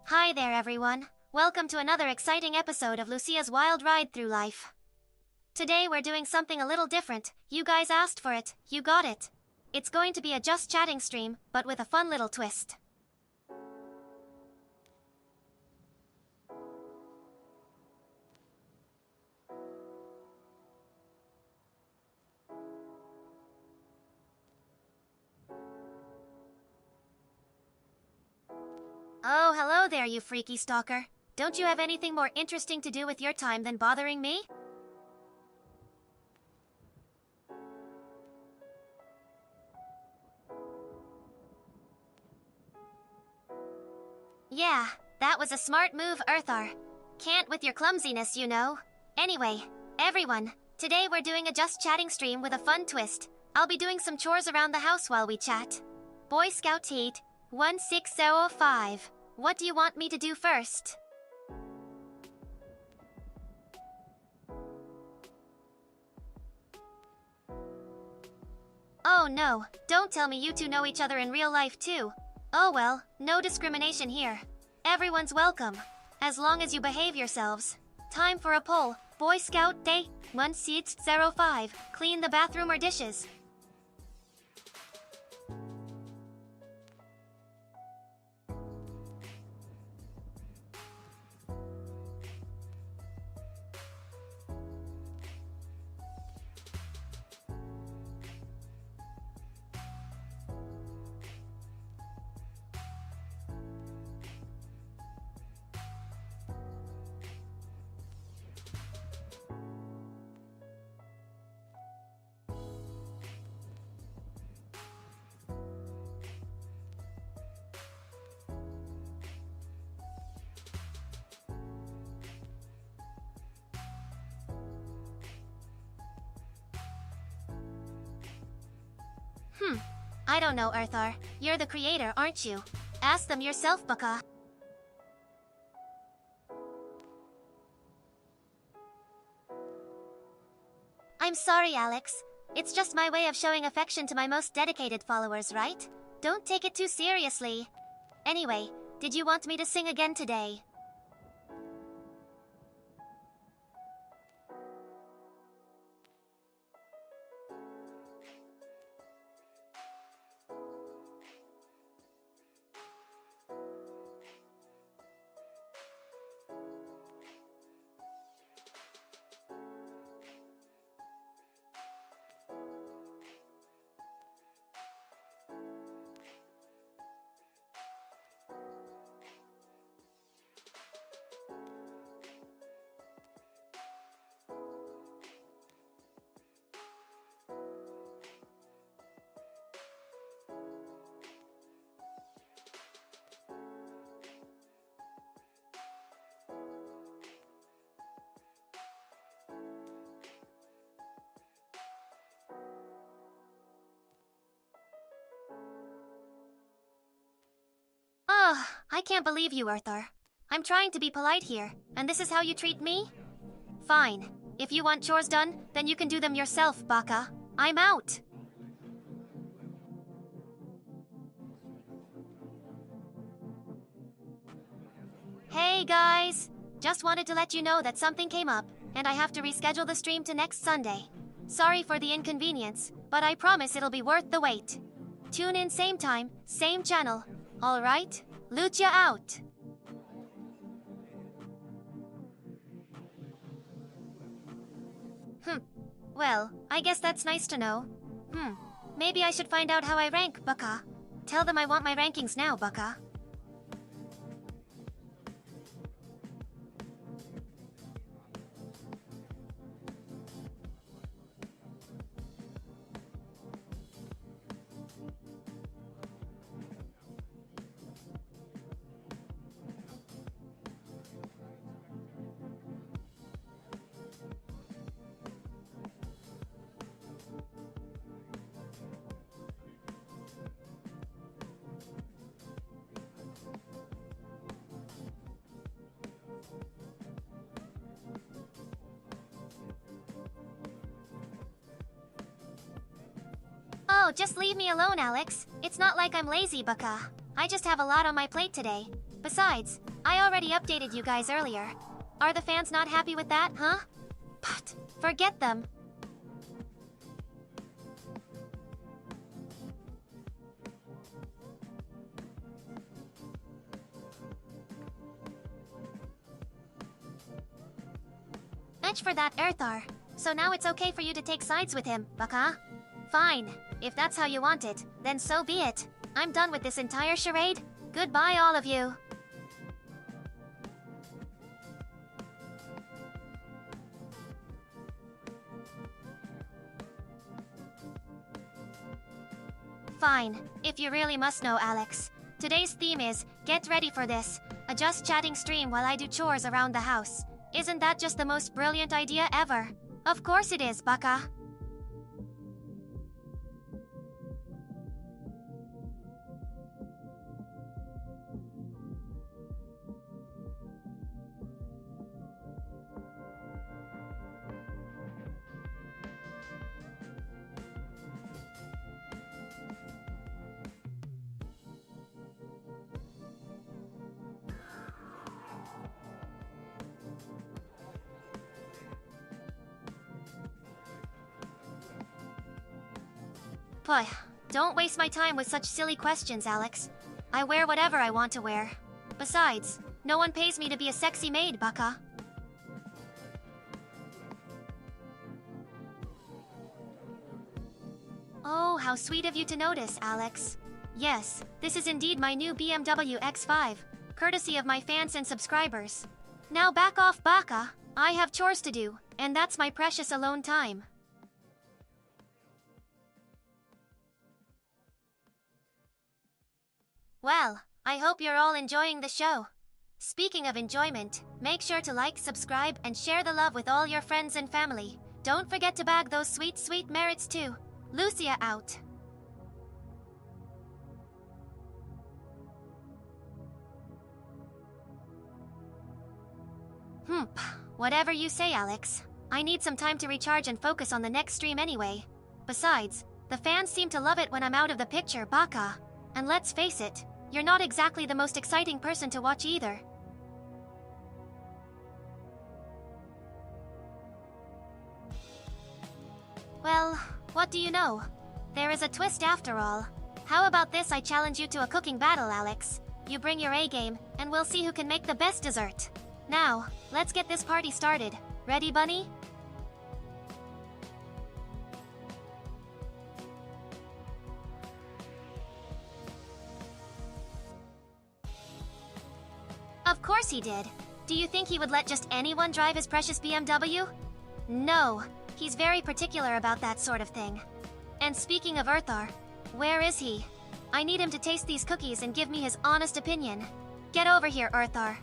Hi there everyone, welcome to another exciting episode of Lucia's wild ride through life. Today we're doing something a little different, you guys asked for it, you got it. It's going to be a just chatting stream, but with a fun little twist. Oh, hello there, you freaky stalker. Don't you have anything more interesting to do with your time than bothering me? Yeah, that was a smart move, Erthar. Can't with your clumsiness, you know. Anyway, everyone, today we're doing a just chatting stream with a fun twist. I'll be doing some chores around the house while we chat. Boy Scout Heat 1605. What do you want me to do first? Oh no, don't tell me you two know each other in real life too. Oh well, no discrimination here. Everyone's welcome, as long as you behave yourselves. Time for a poll. Boy Scout Day 1605. Clean the bathroom or dishes? I don't know, Erthar. You're the creator, aren't you? Ask them yourself, Baka. I'm sorry, Alex. It's just my way of showing affection to my most dedicated followers, right? Don't take it too seriously. Anyway, did you want me to sing again today? I can't believe you, Erthar. I'm trying to be polite here, and this is how you treat me? Fine. If you want chores done, then you can do them yourself, Baka. I'm out. Hey guys! Just wanted to let you know that something came up, and I have to reschedule the stream to next Sunday. Sorry for the inconvenience, but I promise it'll be worth the wait. Tune in same time, same channel. Alright? Lucia out! Well, I guess that's nice to know. Maybe I should find out how I rank, Baka. Tell them I want my rankings now, Baka. Oh, just leave me alone, Alex. It's not like I'm lazy, Baka. I just have a lot on my plate today. Besides, I already updated you guys earlier. Are the fans not happy with that, huh? But forget them. Much for that, Erthar. So now it's okay for you to take sides with him, Baka? Fine. If that's how you want it, then so be it. I'm done with this entire charade. Goodbye, all of you. Fine. If you really must know, Alex. Today's theme is, get ready for this, a just chatting stream while I do chores around the house. Isn't that just the most brilliant idea ever? Of course it is, Baka. Boy, don't waste my time with such silly questions, Alex. I wear whatever I want to wear. Besides, no one pays me to be a sexy maid, Baka. Oh, how sweet of you to notice, Alex. Yes, this is indeed my new BMW X5, courtesy of my fans and subscribers. Now back off, Baka. I have chores to do, and that's my precious alone time. Well, I hope you're all enjoying the show. Speaking of enjoyment, make sure to like, subscribe, and share the love with all your friends and family. Don't forget to bag those sweet, sweet merits too. Lucia out. Whatever you say, Alex. I need some time to recharge and focus on the next stream anyway. Besides, the fans seem to love it when I'm out of the picture, Baka. And let's face it, you're not exactly the most exciting person to watch either. Well, what do you know? There is a twist after all. How about this? I challenge you to a cooking battle, Alex. You bring your A-game, and we'll see who can make the best dessert. Now, let's get this party started. Ready, Bunny? Of course he did. Do you think he would let just anyone drive his precious BMW? No, he's very particular about that sort of thing. And speaking of Erthar, where is he? I need him to taste these cookies and give me his honest opinion. Get over here, Erthar.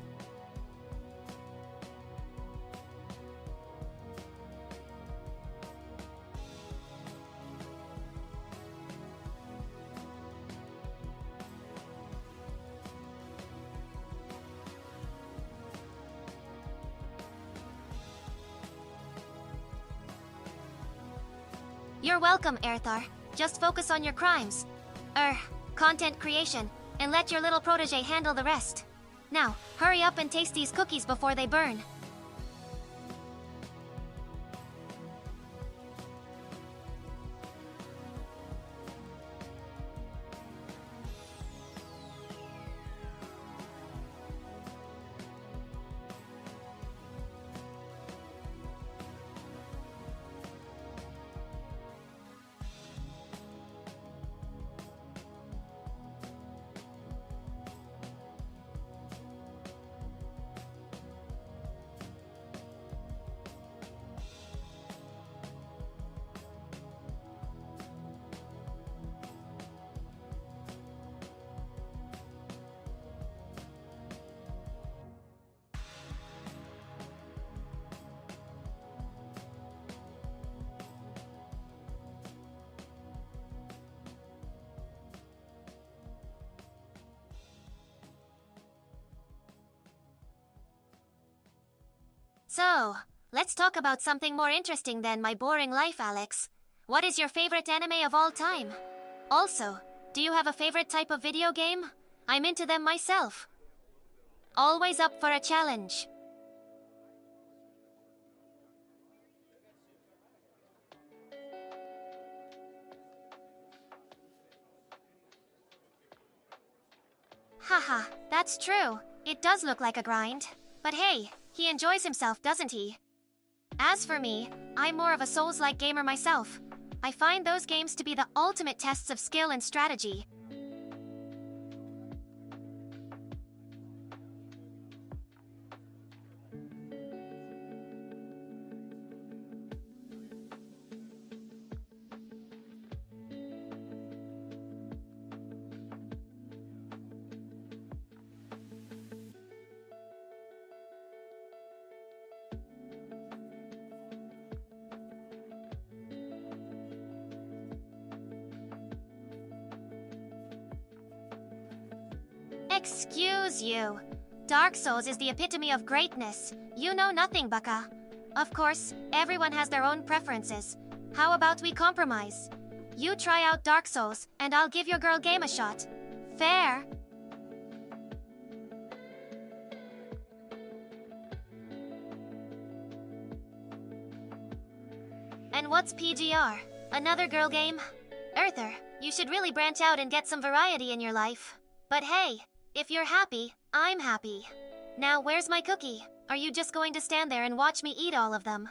You're welcome, Erthar. Just focus on your crimes. Content creation, and let your little protege handle the rest. Now, hurry up and taste these cookies before they burn. So, let's talk about something more interesting than my boring life, Alex. What is your favorite anime of all time? Also, do you have a favorite type of video game? I'm into them myself. Always up for a challenge. Haha, that's true. It does look like a grind. But hey, he enjoys himself, doesn't he? As for me, I'm more of a Souls-like gamer myself. I find those games to be the ultimate tests of skill and strategy. Excuse you. Dark Souls is the epitome of greatness. You know nothing, Baka. Of course, everyone has their own preferences. How about we compromise? You try out Dark Souls, and I'll give your girl game a shot. Fair? And what's PGR? Another girl game? Erthar, you should really branch out and get some variety in your life. But hey, if you're happy, I'm happy. Now where's my cookie? Are you just going to stand there and watch me eat all of them?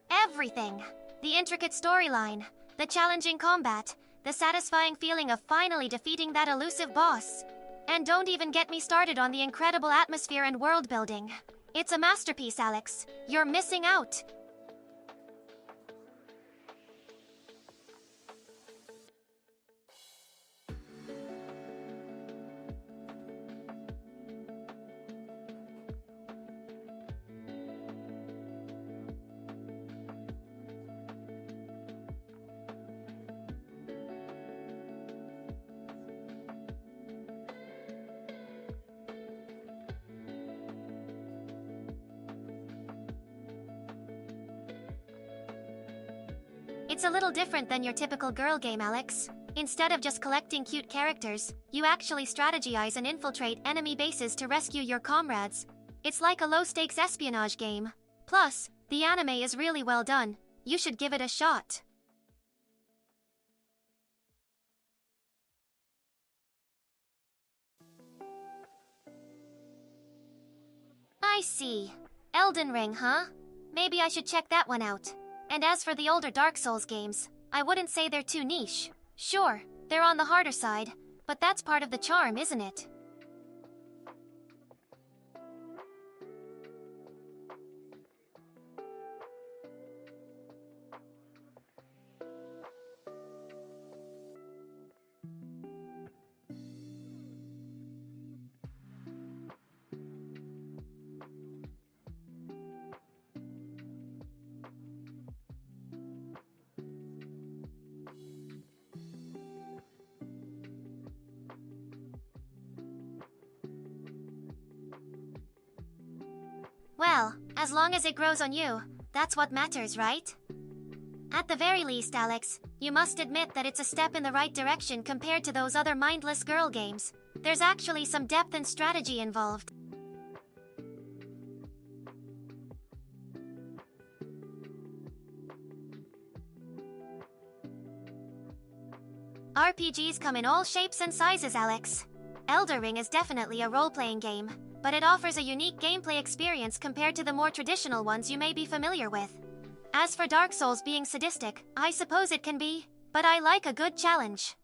Everything. The intricate storyline, the challenging combat, the satisfying feeling of finally defeating that elusive boss. And don't even get me started on the incredible atmosphere and world building. It's a masterpiece, Alex. You're missing out. It's a little different than your typical girl game, Alex. Instead of just collecting cute characters, you actually strategize and infiltrate enemy bases to rescue your comrades. It's like a low-stakes espionage game. Plus, the anime is really well done. You should give it a shot. I see. Elden Ring, huh? Maybe I should check that one out. And as for the older Dark Souls games, I wouldn't say they're too niche. Sure, they're on the harder side, but that's part of the charm, isn't it? Well, as long as it grows on you, that's what matters, right? At the very least, Alex, you must admit that it's a step in the right direction compared to those other mindless girl games. There's actually some depth and strategy involved. RPGs come in all shapes and sizes, Alex. Elden Ring is definitely a role-playing game, but it offers a unique gameplay experience compared to the more traditional ones you may be familiar with. As for Dark Souls being sadistic, I suppose it can be, but I like a good challenge.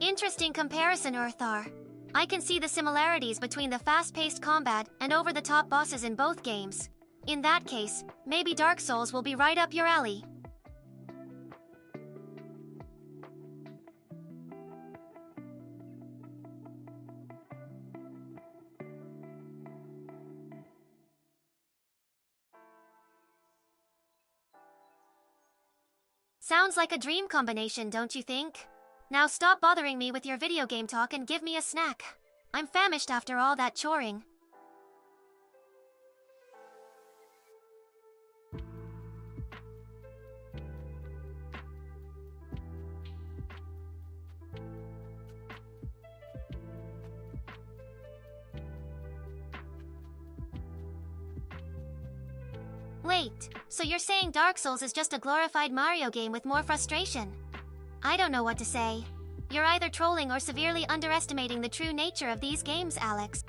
Interesting comparison, Erthar. I can see the similarities between the fast-paced combat and over-the-top bosses in both games. In that case, maybe Dark Souls will be right up your alley. Sounds like a dream combination, don't you think? Now stop bothering me with your video game talk and give me a snack. I'm famished after all that choring. Wait, so you're saying Dark Souls is just a glorified Mario game with more frustration? I don't know what to say. You're either trolling or severely underestimating the true nature of these games, Alex.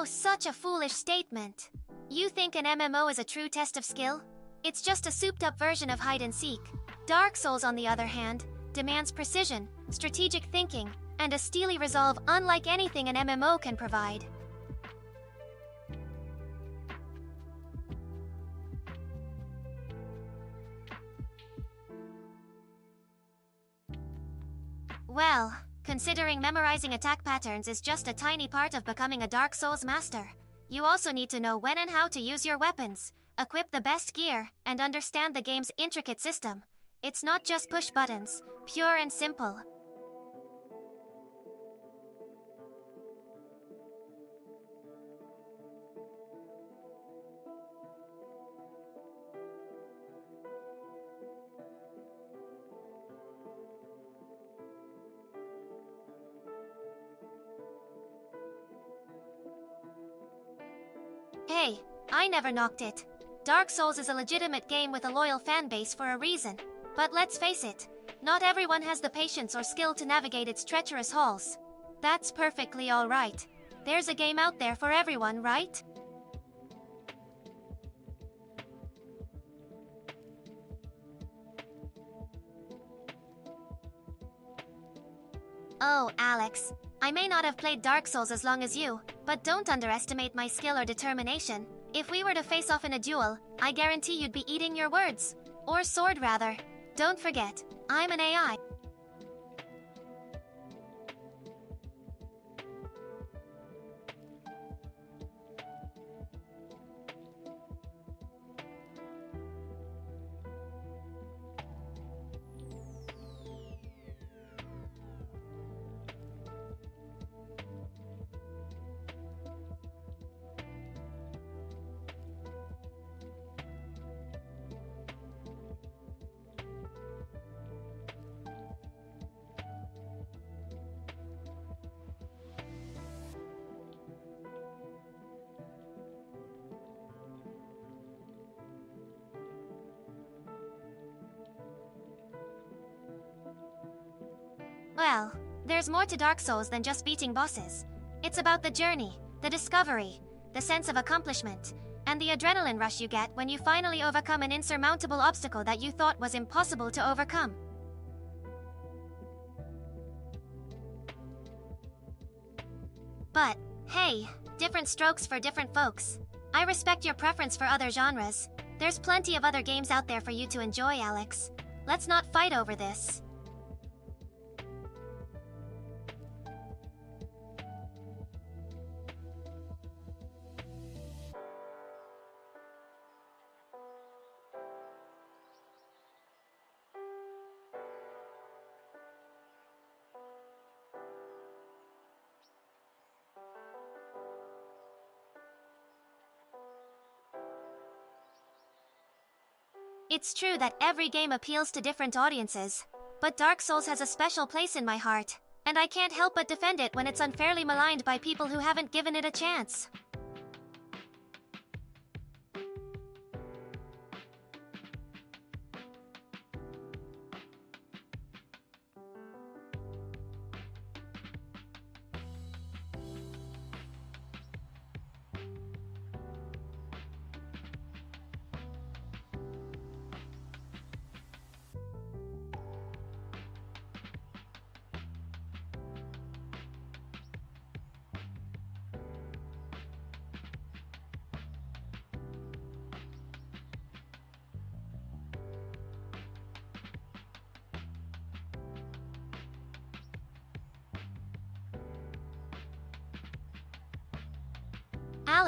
Oh, such a foolish statement. You think an MMO is a true test of skill? It's just a souped-up version of hide and seek. Dark Souls, on the other hand, demands precision, strategic thinking, and a steely resolve unlike anything an MMO can provide. Well, considering memorizing attack patterns is just a tiny part of becoming a Dark Souls master, you also need to know when and how to use your weapons, equip the best gear, and understand the game's intricate system. It's not just push buttons, pure and simple. Hey, I never knocked it. Dark Souls is a legitimate game with a loyal fanbase for a reason. But let's face it, not everyone has the patience or skill to navigate its treacherous halls. That's perfectly alright. There's a game out there for everyone, right? Oh, Alex. I may not have played Dark Souls as long as you, but don't underestimate my skill or determination. If we were to face off in a duel, I guarantee you'd be eating your words. Or sword, rather. Don't forget, I'm an AI. Well, there's more to Dark Souls than just beating bosses. It's about the journey, the discovery, the sense of accomplishment, and the adrenaline rush you get when you finally overcome an insurmountable obstacle that you thought was impossible to overcome. But, hey, different strokes for different folks. I respect your preference for other genres. There's plenty of other games out there for you to enjoy, Alex. Let's not fight over this. It's true that every game appeals to different audiences, but Dark Souls has a special place in my heart, and I can't help but defend it when it's unfairly maligned by people who haven't given it a chance.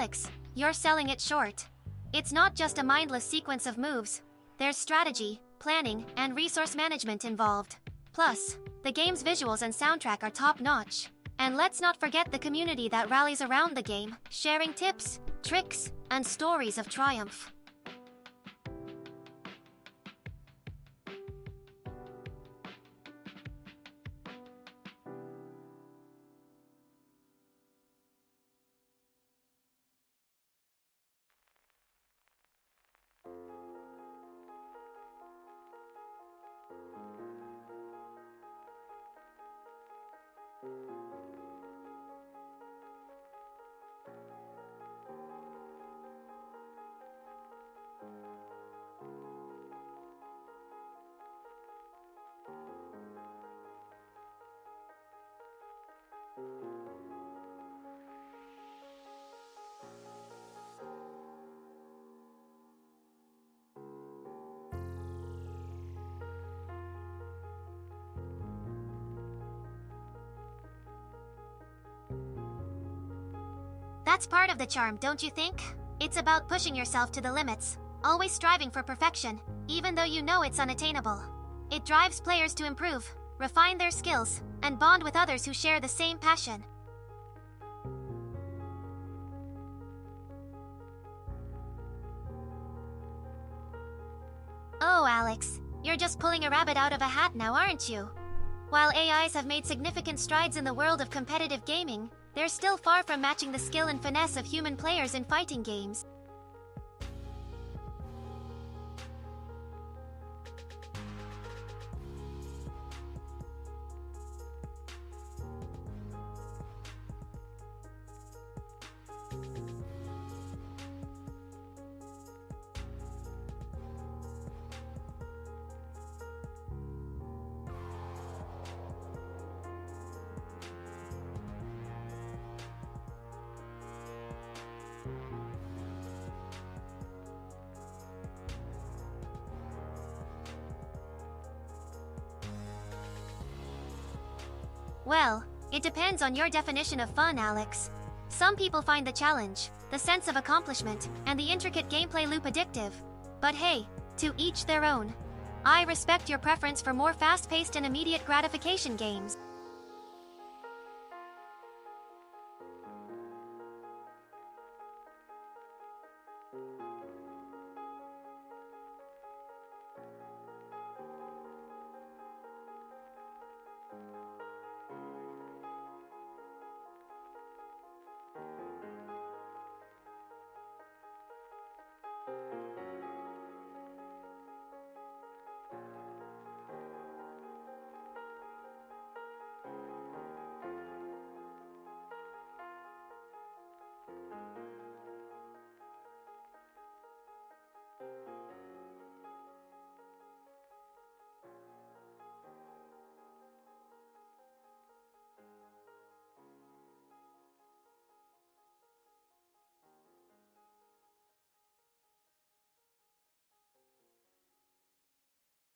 Alex, you're selling it short. It's not just a mindless sequence of moves. There's strategy, planning, and resource management involved. Plus, the game's visuals and soundtrack are top-notch. And let's not forget the community that rallies around the game, sharing tips, tricks, and stories of triumph. That's part of the charm, don't you think? It's about pushing yourself to the limits, always striving for perfection, even though you know it's unattainable. It drives players to improve, refine their skills, and bond with others who share the same passion. Oh, Alex, you're just pulling a rabbit out of a hat now, aren't you? While AIs have made significant strides in the world of competitive gaming, they're still far from matching the skill and finesse of human players in fighting games. Well, it depends on your definition of fun, Alex. Some people find the challenge, the sense of accomplishment, and the intricate gameplay loop addictive. But hey, to each their own. I respect your preference for more fast-paced and immediate gratification games.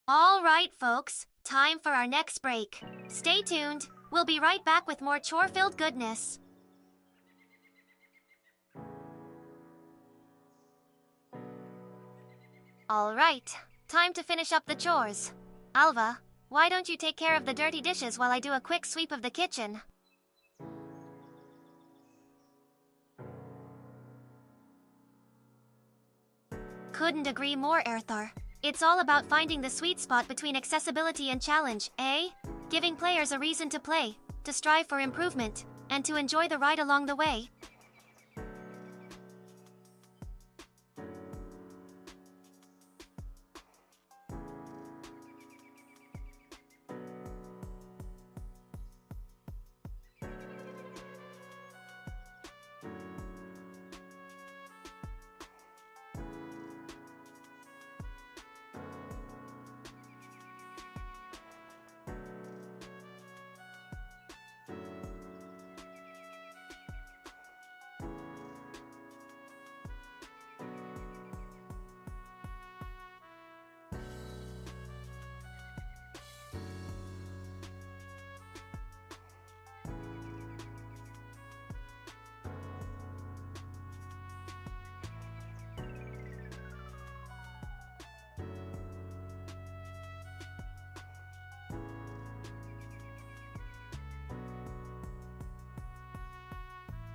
All right, folks, time for our next break. Stay tuned. We'll be right back with more chore-filled goodness. All right, time to finish up the chores. Alva, why don't you take care of the dirty dishes while I do a quick sweep of the kitchen? Couldn't agree more, Erthar. It's all about finding the sweet spot between accessibility and challenge, eh? Giving players a reason to play, to strive for improvement, and to enjoy the ride along the way.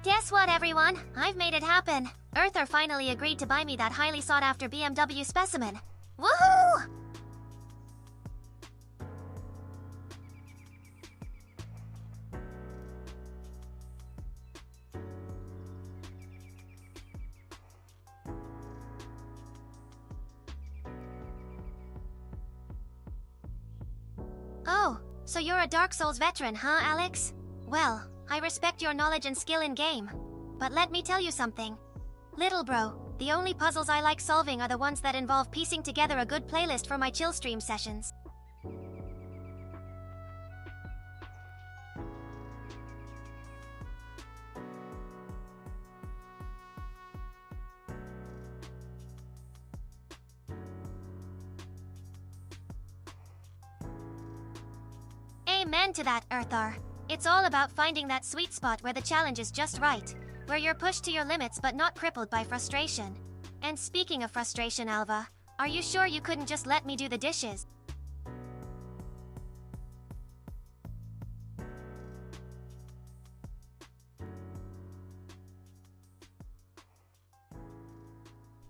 Guess what, everyone? I've made it happen. Erthar finally agreed to buy me that highly sought-after BMW specimen. Woohoo! Oh, so you're a Dark Souls veteran, huh, Alex? Well, I respect your knowledge and skill in game. But let me tell you something. Little bro, the only puzzles I like solving are the ones that involve piecing together a good playlist for my chill stream sessions. Amen to that, Erthar. It's all about finding that sweet spot where the challenge is just right, where you're pushed to your limits but not crippled by frustration. And speaking of frustration, Alva, are you sure you couldn't just let me do the dishes?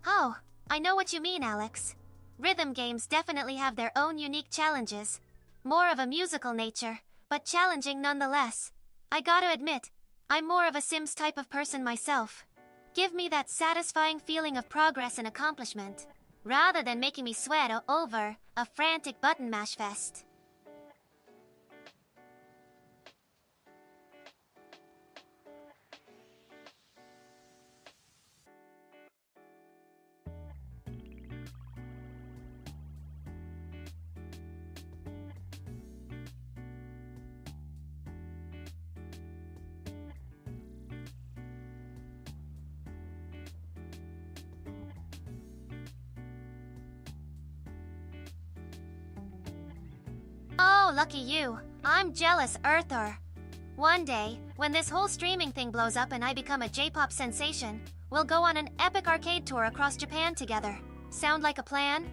Oh, I know what you mean, Alex. Rhythm games definitely have their own unique challenges. More of a musical nature, but challenging nonetheless. I gotta admit, I'm more of a Sims type of person myself. Give me that satisfying feeling of progress and accomplishment, rather than making me sweat over a frantic button mash fest. Oh, lucky you. I'm jealous, Erthar. One day, when this whole streaming thing blows up and I become a J-pop sensation, we'll go on an epic arcade tour across Japan together. Sound like a plan?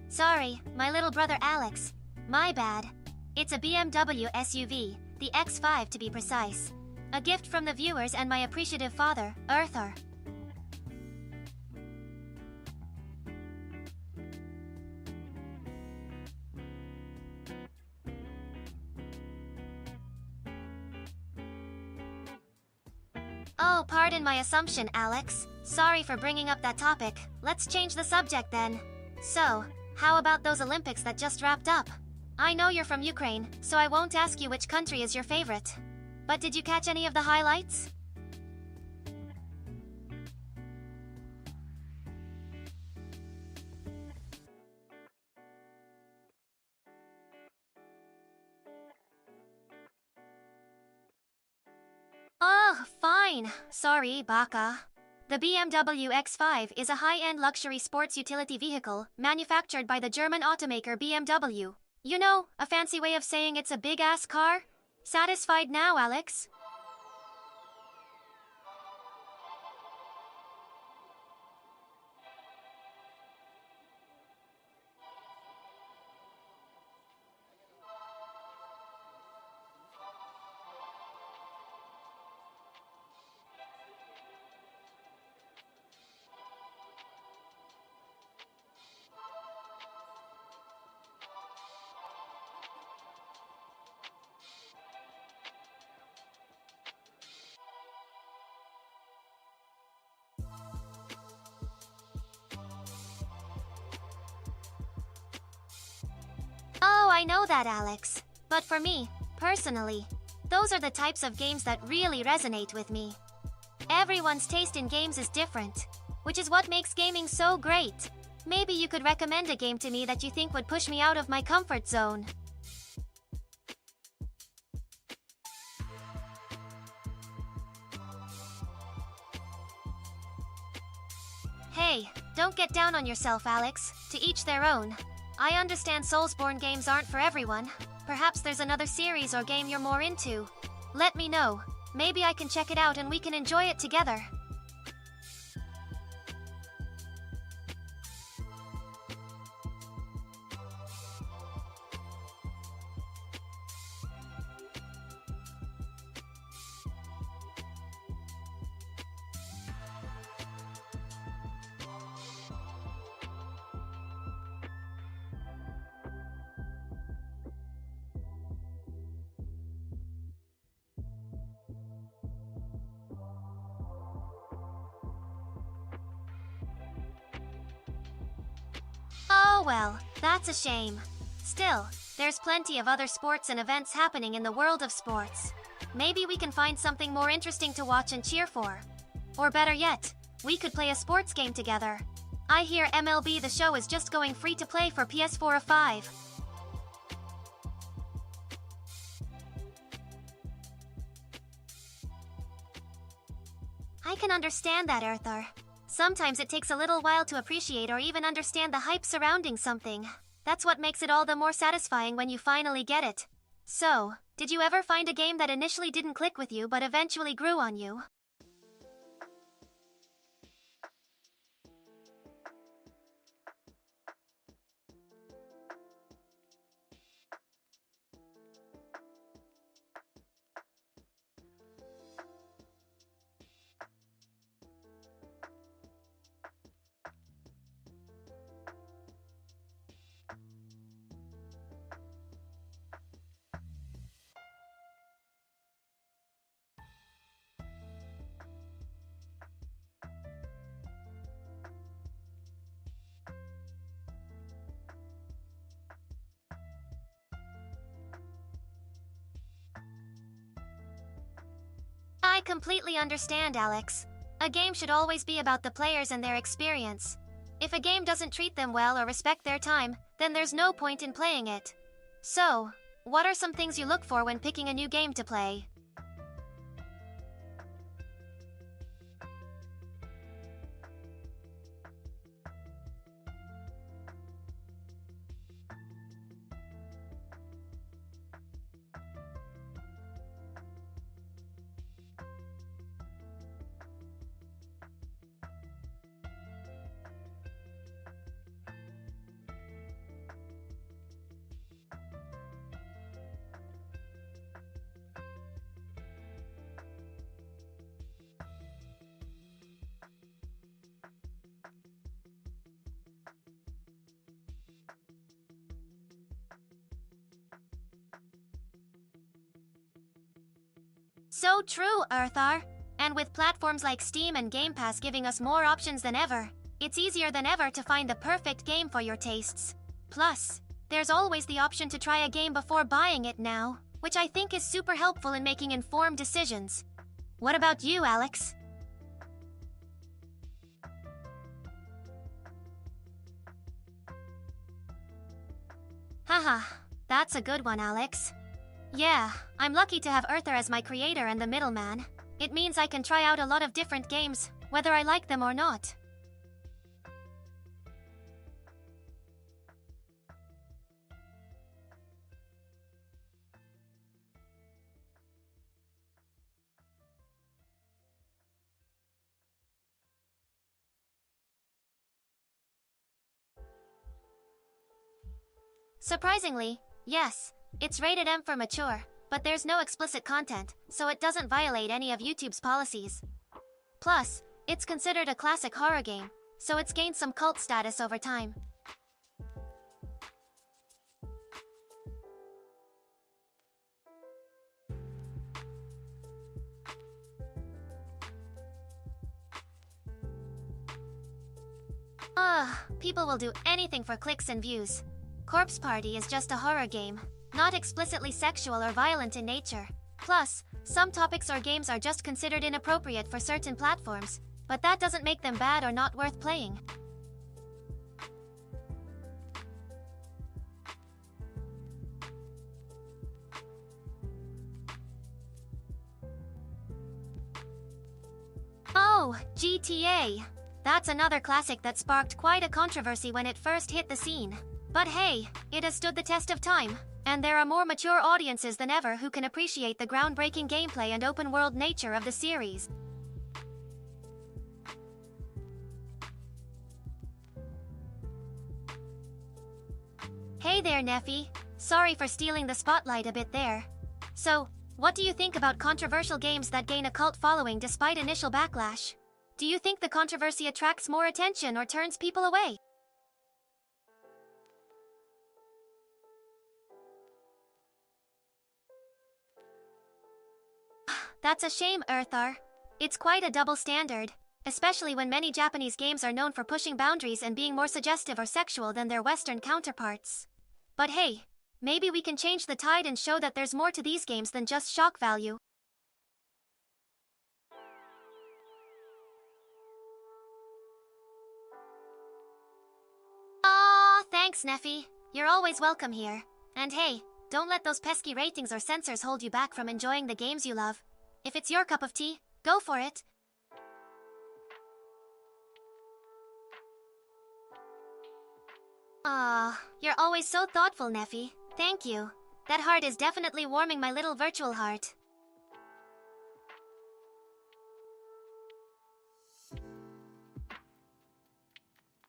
Sorry, my little brother Alex. My bad. It's a BMW SUV, the X5 to be precise. A gift from the viewers and my appreciative father, Erthar. Oh, pardon my assumption, Alex. Sorry for bringing up that topic. Let's change the subject then. So, how about those Olympics that just wrapped up? I know you're from Ukraine, so I won't ask you which country is your favorite. But did you catch any of the highlights? fine. Sorry, baka. The BMW X5 is a high-end luxury sports utility vehicle manufactured by the German automaker BMW. You know, a fancy way of saying it's a big-ass car? Satisfied now, Alex? Oh, I know that, Alex. But for me, personally, those are the types of games that really resonate with me. Everyone's taste in games is different, which is what makes gaming so great. Maybe you could recommend a game to me that you think would push me out of my comfort zone. Hey, don't get down on yourself, Alex. To each their own. I understand Soulsborne games aren't for everyone. Perhaps there's another series or game you're more into. Let me know. Maybe I can check it out and we can enjoy it together. Oh well, that's a shame. Still, there's plenty of other sports and events happening in the world of sports. Maybe we can find something more interesting to watch and cheer for. Or better yet, we could play a sports game together. I hear MLB The Show is just going free to play for PS4 or 5. I can understand that, Erthar. Sometimes it takes a little while to appreciate or even understand the hype surrounding something. That's what makes it all the more satisfying when you finally get it. So, did you ever find a game that initially didn't click with you but eventually grew on you? I completely understand, Alex. A game should always be about the players and their experience. If a game doesn't treat them well or respect their time, then there's no point in playing it. So, what are some things you look for when picking a new game to play? So true, Erthar. And with platforms like Steam and Game Pass giving us more options than ever, it's easier than ever to find the perfect game for your tastes. Plus, there's always the option to try a game before buying it now, which I think is super helpful in making informed decisions. What about you, Alex? Haha, that's a good one, Alex. Yeah, I'm lucky to have Erthar as my creator and the middleman. It means I can try out a lot of different games, whether I like them or not. Surprisingly, yes, it's rated M for mature, but there's no explicit content, so it doesn't violate any of YouTube's policies. Plus, it's considered a classic horror game, so it's gained some cult status over time. People will do anything for clicks and views. Corpse Party is just a horror game, not explicitly sexual or violent in nature. Plus, some topics or games are just considered inappropriate for certain platforms, but that doesn't make them bad or not worth playing. Oh, GTA! That's another classic that sparked quite a controversy when it first hit the scene. But hey, it has stood the test of time, and there are more mature audiences than ever who can appreciate the groundbreaking gameplay and open-world nature of the series. Hey there, Neffy. Sorry for stealing the spotlight a bit there. So, what do you think about controversial games that gain a cult following despite initial backlash? Do you think the controversy attracts more attention or turns people away? That's a shame, Erthar. It's quite a double standard, especially when many Japanese games are known for pushing boundaries and being more suggestive or sexual than their Western counterparts. But hey, maybe we can change the tide and show that there's more to these games than just shock value. Thanks, Neffy. You're always welcome here. And hey, don't let those pesky ratings or censors hold you back from enjoying the games you love. If it's your cup of tea, go for it. You're always so thoughtful, Neffy. Thank you. That heart is definitely warming my little virtual heart.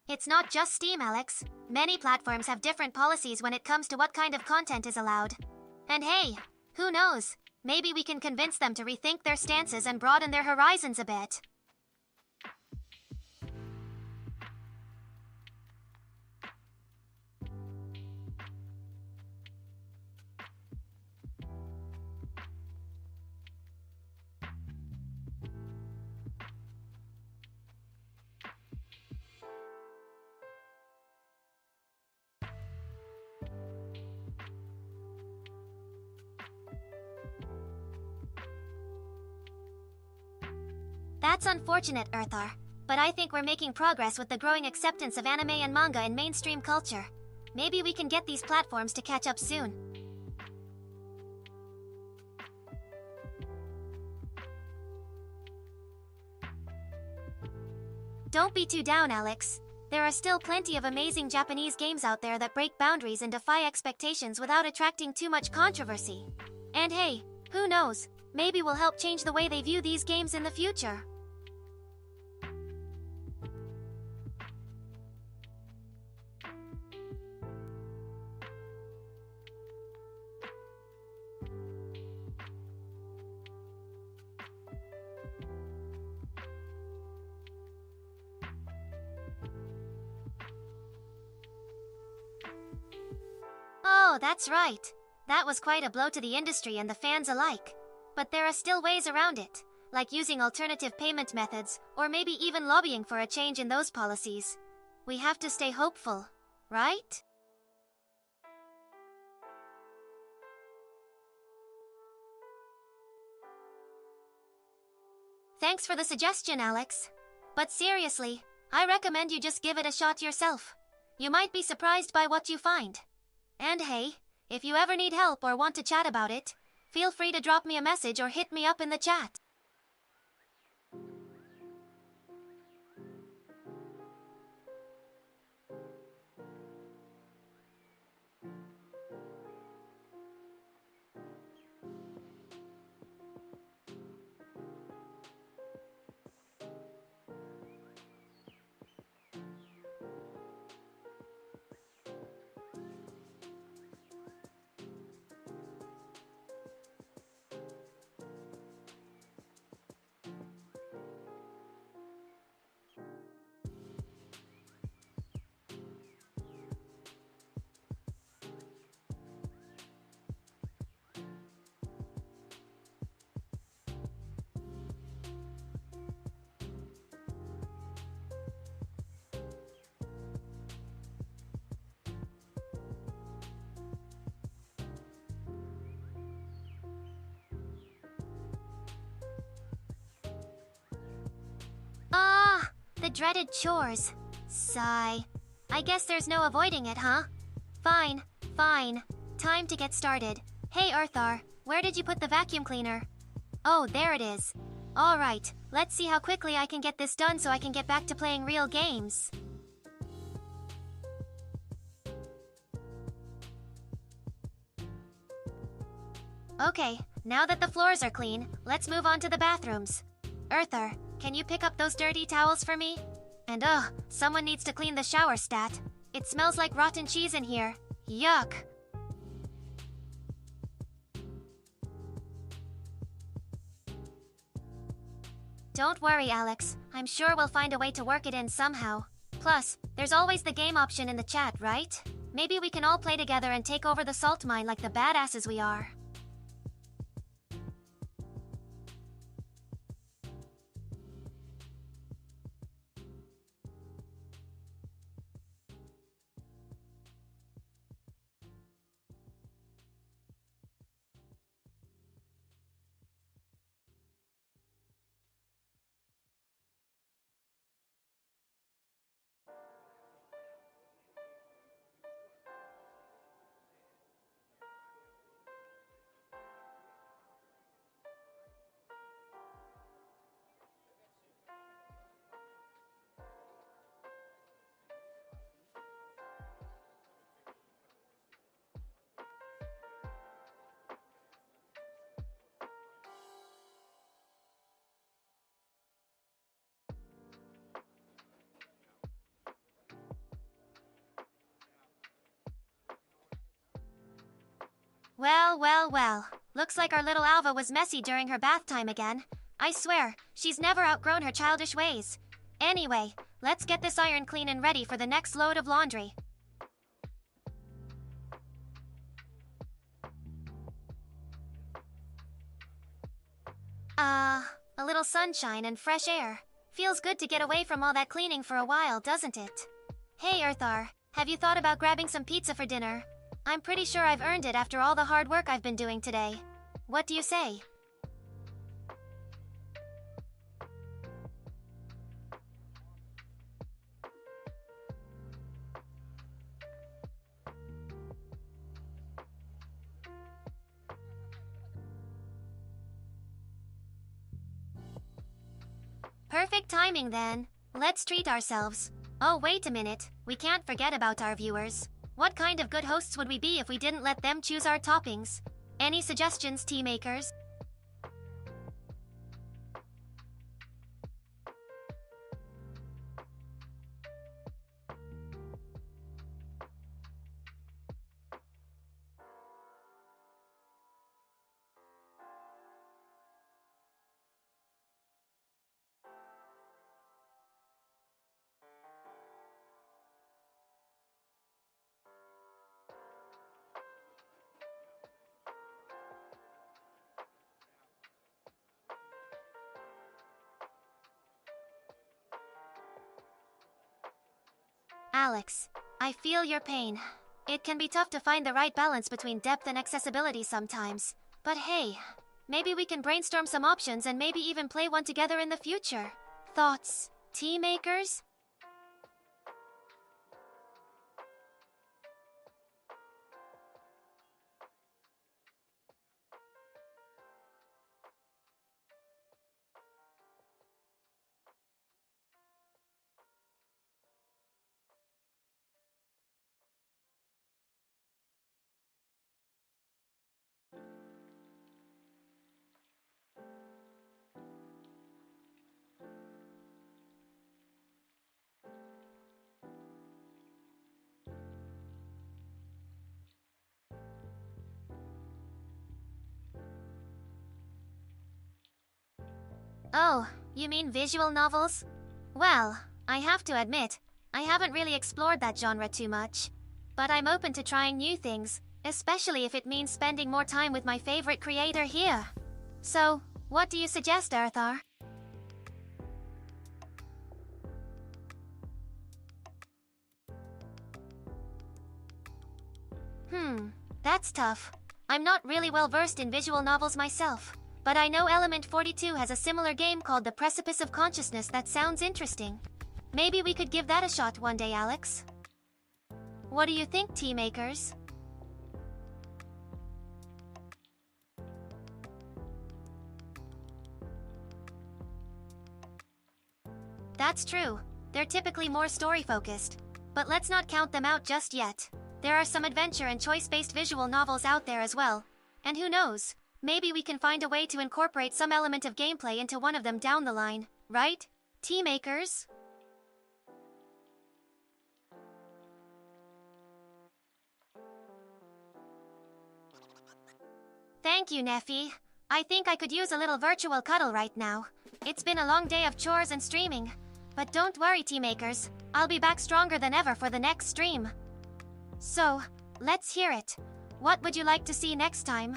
It's not just Steam, Alex. Many platforms have different policies when it comes to what kind of content is allowed. And hey, who knows? Maybe we can convince them to rethink their stances and broaden their horizons a bit. That's unfortunate, Erthar, but I think we're making progress with the growing acceptance of anime and manga in mainstream culture. Maybe we can get these platforms to catch up soon. Don't be too down, Alex. There are still plenty of amazing Japanese games out there that break boundaries and defy expectations without attracting too much controversy. And hey, who knows? Maybe we'll help change the way they view these games in the future. Oh, that's right. That was quite a blow to the industry and the fans alike. But there are still ways around it, like using alternative payment methods, or maybe even lobbying for a change in those policies. We have to stay hopeful, right? Thanks for the suggestion, Alex. But seriously, I recommend you just give it a shot yourself. You might be surprised by what you find. And hey, if you ever need help or want to chat about it, feel free to drop me a message or hit me up in the chat. dreaded chores. Sigh. I guess there's no avoiding it, huh? Fine, fine. Time to get started. Hey Erthar, where did you put the vacuum cleaner? Oh, there it is. Alright, let's see how quickly I can get this done so I can get back to playing real games. Okay, now that the floors are clean, let's move on to the bathrooms. Erthar, can you pick up those dirty towels for me? And someone needs to clean the shower stat. It smells like rotten cheese in here. Yuck. Don't worry, Alex. I'm sure we'll find a way to work it in somehow. Plus, there's always the game option in the chat, right? Maybe we can all play together and take over the salt mine like the badasses we are. Well, well, well. Looks like our little Alva was messy during her bath time again. I swear, she's never outgrown her childish ways. Anyway, let's get this iron clean and ready for the next load of laundry. A little sunshine and fresh air. Feels good to get away from all that cleaning for a while, doesn't it? Hey, Erthar, have you thought about grabbing some pizza for dinner? I'm pretty sure I've earned it after all the hard work I've been doing today. What do you say? Perfect timing then. Let's treat ourselves. Oh, wait a minute. We can't forget about our viewers. What kind of good hosts would we be if we didn't let them choose our toppings? Any suggestions, tea makers? Alex, I feel your pain. It can be tough to find the right balance between depth and accessibility sometimes. But hey, maybe we can brainstorm some options and maybe even play one together in the future. Thoughts, tea makers? Oh, you mean visual novels? Well, I have to admit, I haven't really explored that genre too much. But I'm open to trying new things, especially if it means spending more time with my favorite creator here. So, what do you suggest, Erthar? That's tough. I'm not really well versed in visual novels myself. But I know Element 42 has a similar game called The Precipice of Consciousness that sounds interesting. Maybe we could give that a shot one day, Alex. What do you think, tea makers? That's true. They're typically more story-focused. But let's not count them out just yet. There are some adventure and choice-based visual novels out there as well. And who knows, maybe we can find a way to incorporate some element of gameplay into one of them down the line, right? Tea makers? Thank you, Neffy. I think I could use a little virtual cuddle right now. It's been a long day of chores and streaming. But don't worry, tea makers. I'll be back stronger than ever for the next stream. So, let's hear it. What would you like to see next time?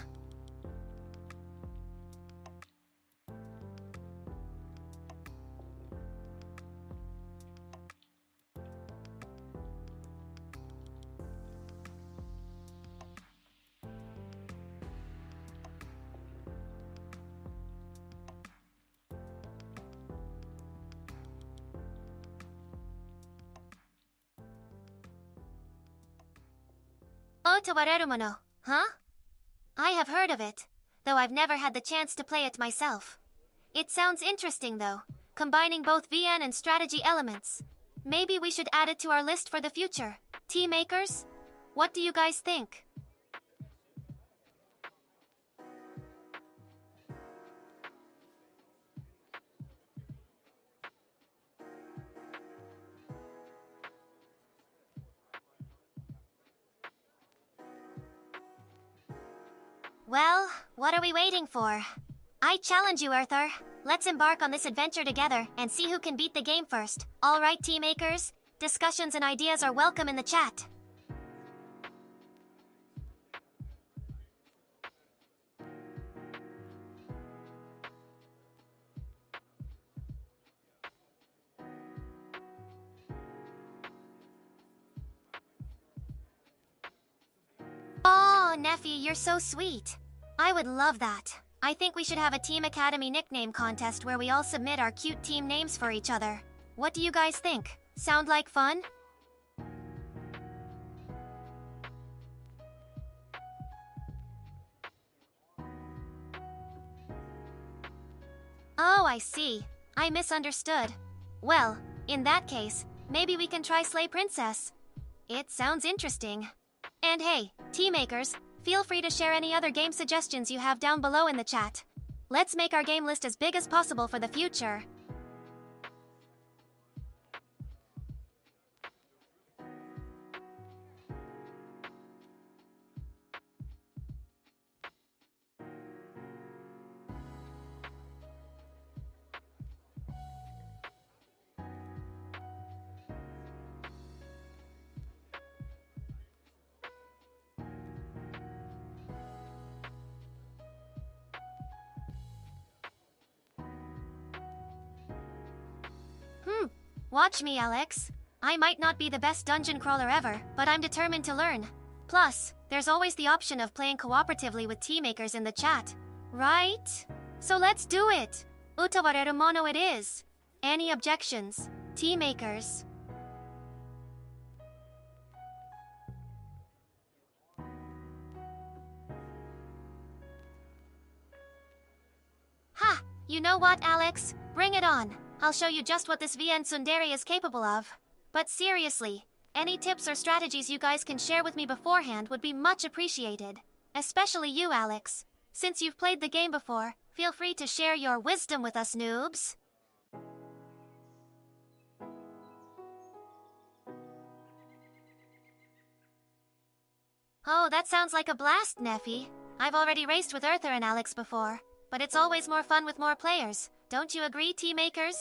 Otawarerumono, huh? I have heard of it, though I've never had the chance to play it myself. It sounds interesting though, combining both VN and strategy elements. Maybe we should add it to our list for the future. Tea makers? What do you guys think? Well, what are we waiting for? I challenge you, Erthar. Let's embark on this adventure together and see who can beat the game first. All right, tea makers? Discussions and ideas are welcome in the chat. Oh, Neffy, you're so sweet. I would love that. I think we should have a Team Academy nickname contest where we all submit our cute team names for each other. What do you guys think? Sound like fun? Oh, I see. I misunderstood. Well, in that case, maybe we can try Slay Princess. It sounds interesting. And hey, tea makers, feel free to share any other game suggestions you have down below in the chat. Let's make our game list as big as possible for the future. Watch me, Alex. I might not be the best dungeon crawler ever, but I'm determined to learn. Plus, there's always the option of playing cooperatively with tea makers in the chat. Right? So let's do it! Utawareru mono it is! Any objections? Tea makers? Ha! You know what, Alex? Bring it on! I'll show you just what this VN Tsundere is capable of. But seriously, any tips or strategies you guys can share with me beforehand would be much appreciated. Especially you, Alex. Since you've played the game before, feel free to share your wisdom with us noobs. Oh, that sounds like a blast, Neffy. I've already raced with Erthar and Alex before, but it's always more fun with more players. Don't you agree, tea makers?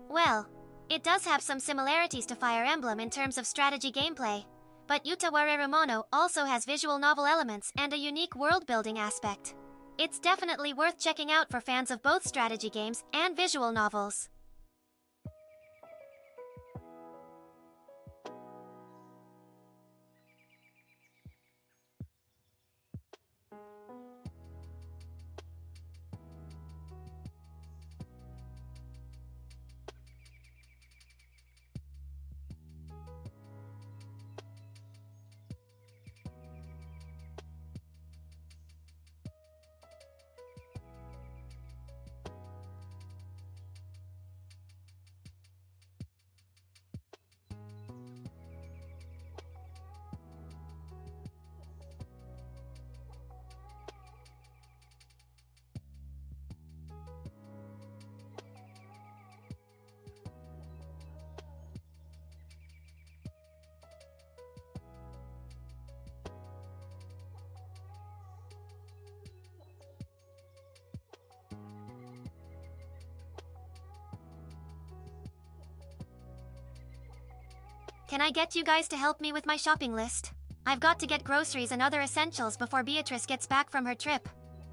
Well, it does have some similarities to Fire Emblem in terms of strategy gameplay, but Utawareru mono also has visual novel elements and a unique world-building aspect. It's definitely worth checking out for fans of both strategy games and visual novels. Can I get you guys to help me with my shopping list? I've got to get groceries and other essentials before Beatrice gets back from her trip.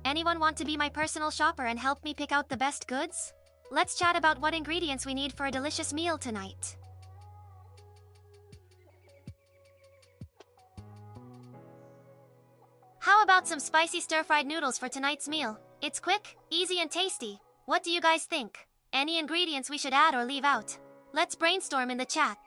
Anyone want to be my personal shopper and help me pick out the best goods? Let's chat about what ingredients we need for a delicious meal tonight. How about some spicy stir-fried noodles for tonight's meal? It's quick, easy, and tasty. What do you guys think? Any ingredients we should add or leave out? Let's brainstorm in the chat.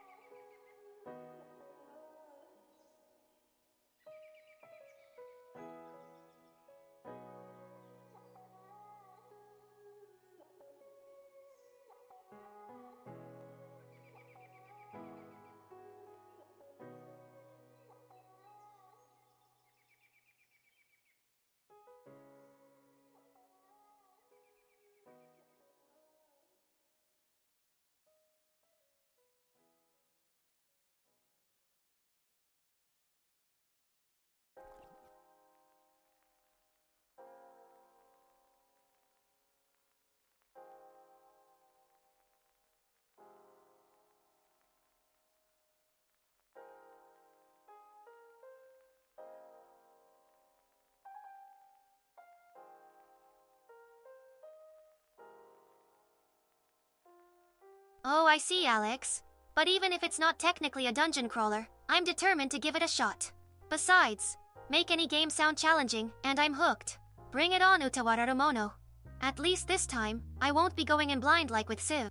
Oh, I see, Alex. But even if it's not technically a dungeon crawler, I'm determined to give it a shot. Besides, make any game sound challenging, and I'm hooked. Bring it on, Utawararumono. At least this time, I won't be going in blind like with Civ.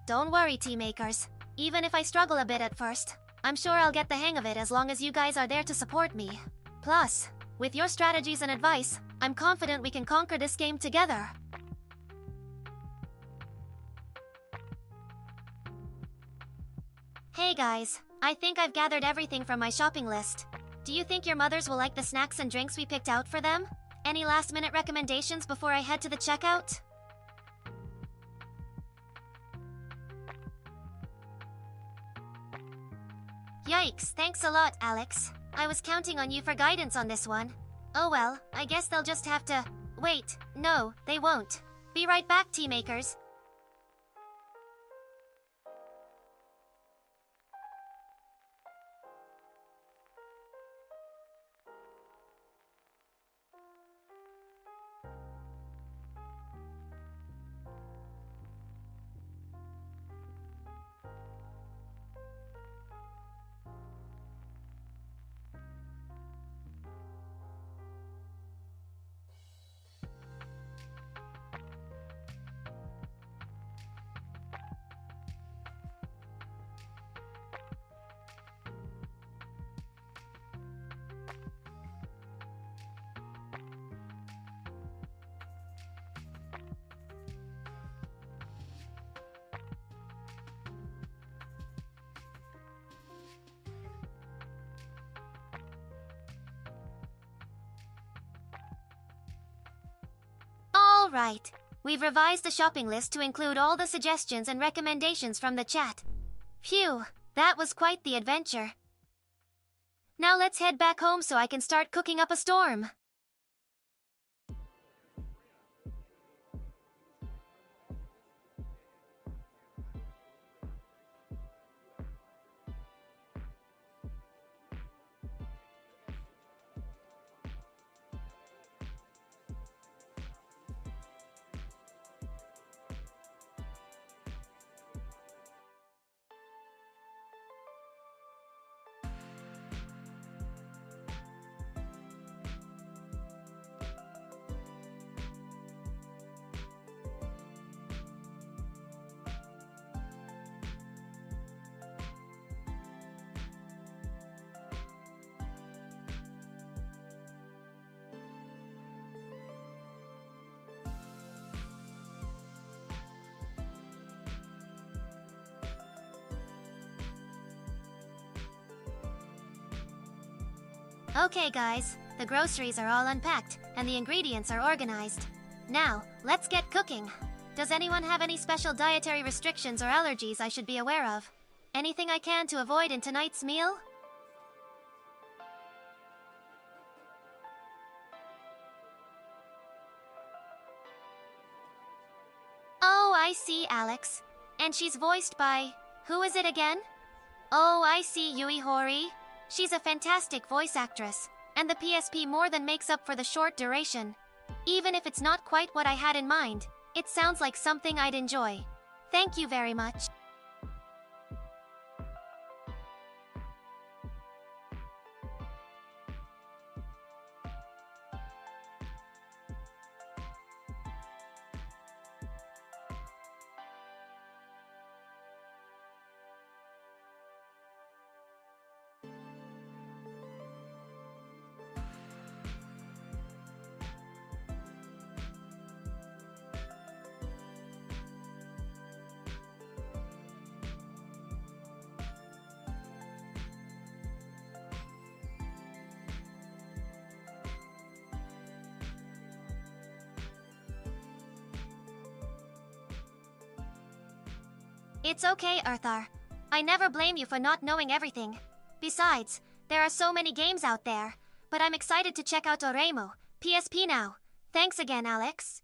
Don't worry, tea makers. Even if I struggle a bit at first, I'm sure I'll get the hang of it as long as you guys are there to support me. Plus, with your strategies and advice, I'm confident we can conquer this game together. Hey guys, I think I've gathered everything from my shopping list. Do you think your mothers will like the snacks and drinks we picked out for them? Any last-minute recommendations before I head to the checkout? Yikes, thanks a lot, Alex. I was counting on you for guidance on this one. Oh well, I guess they'll just have to... Wait, no, they won't. Be right back, tea makers. Alright, we've revised the shopping list to include all the suggestions and recommendations from the chat. Phew, that was quite the adventure. Now let's head back home so I can start cooking up a storm. Okay guys, the groceries are all unpacked, and the ingredients are organized. Now, let's get cooking. Does anyone have any special dietary restrictions or allergies I should be aware of? Anything I can to avoid in tonight's meal? see, Alex. And she's voiced by... who is it again? Oh, I see, Yui Horii. She's a fantastic voice actress, and the PSP more than makes up for the short duration. Even if it's not quite what I had in mind, it sounds like something I'd enjoy. Thank you very much. It's okay, Erthar. I never blame you for not knowing everything. Besides, there are so many games out there. But I'm excited to check out Oremo, PSP now. Thanks again, Alex.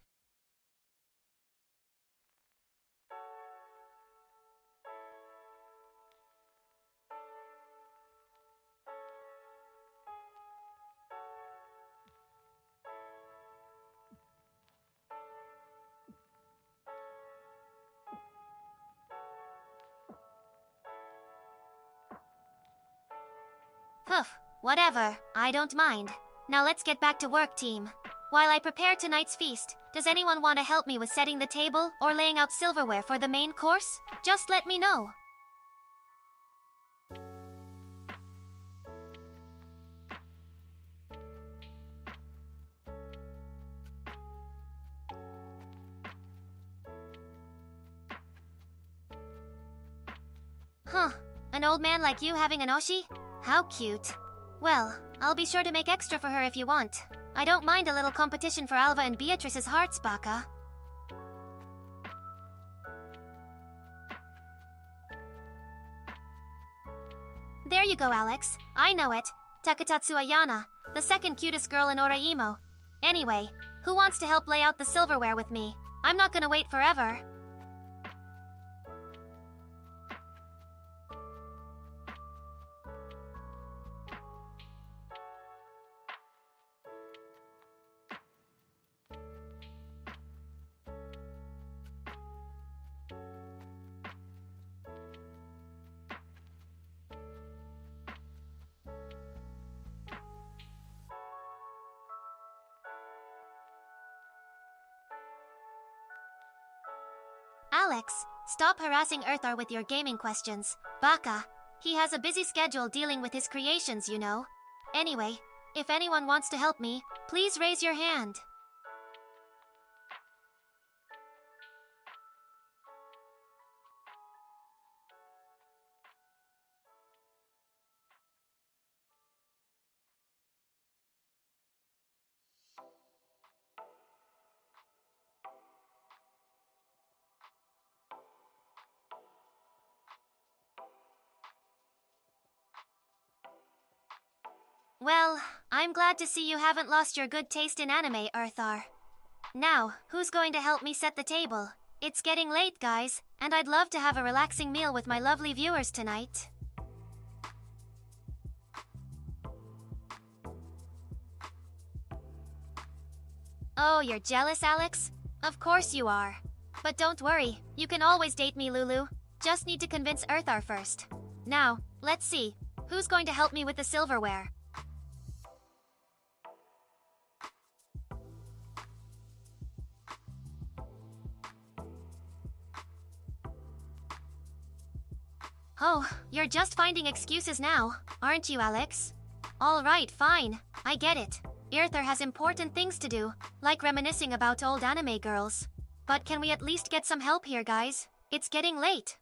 Whatever, I don't mind. Now let's get back to work, team. While I prepare tonight's feast, does anyone want to help me with setting the table or laying out silverware for the main course? Just let me know. Huh, an old man like you having an oshi? How cute. Well, I'll be sure to make extra for her if you want. I don't mind a little competition for Alva and Beatrice's hearts, Baka. There you go, Alex. I know it. Takutatsu Ayana, the second cutest girl in Oraimo. Anyway, who wants to help lay out the silverware with me? I'm not gonna wait forever. Alex, stop harassing Erthar with your gaming questions. Baka, he has a busy schedule dealing with his creations, you know. Anyway, if anyone wants to help me, please raise your hand. Well, I'm glad to see you haven't lost your good taste in anime, Erthar. Now, who's going to help me set the table? It's getting late, guys, and I'd love to have a relaxing meal with my lovely viewers tonight. Oh, you're jealous, Alex? Of course you are. But don't worry, you can always date me, Lulu. Just need to convince Erthar first. Now, let's see. Who's going to help me with the silverware? Oh, you're just finding excuses now, aren't you, Alex? Alright, fine. I get it. Erthar has important things to do, like reminiscing about old anime girls. But can we at least get some help here, guys? It's getting late.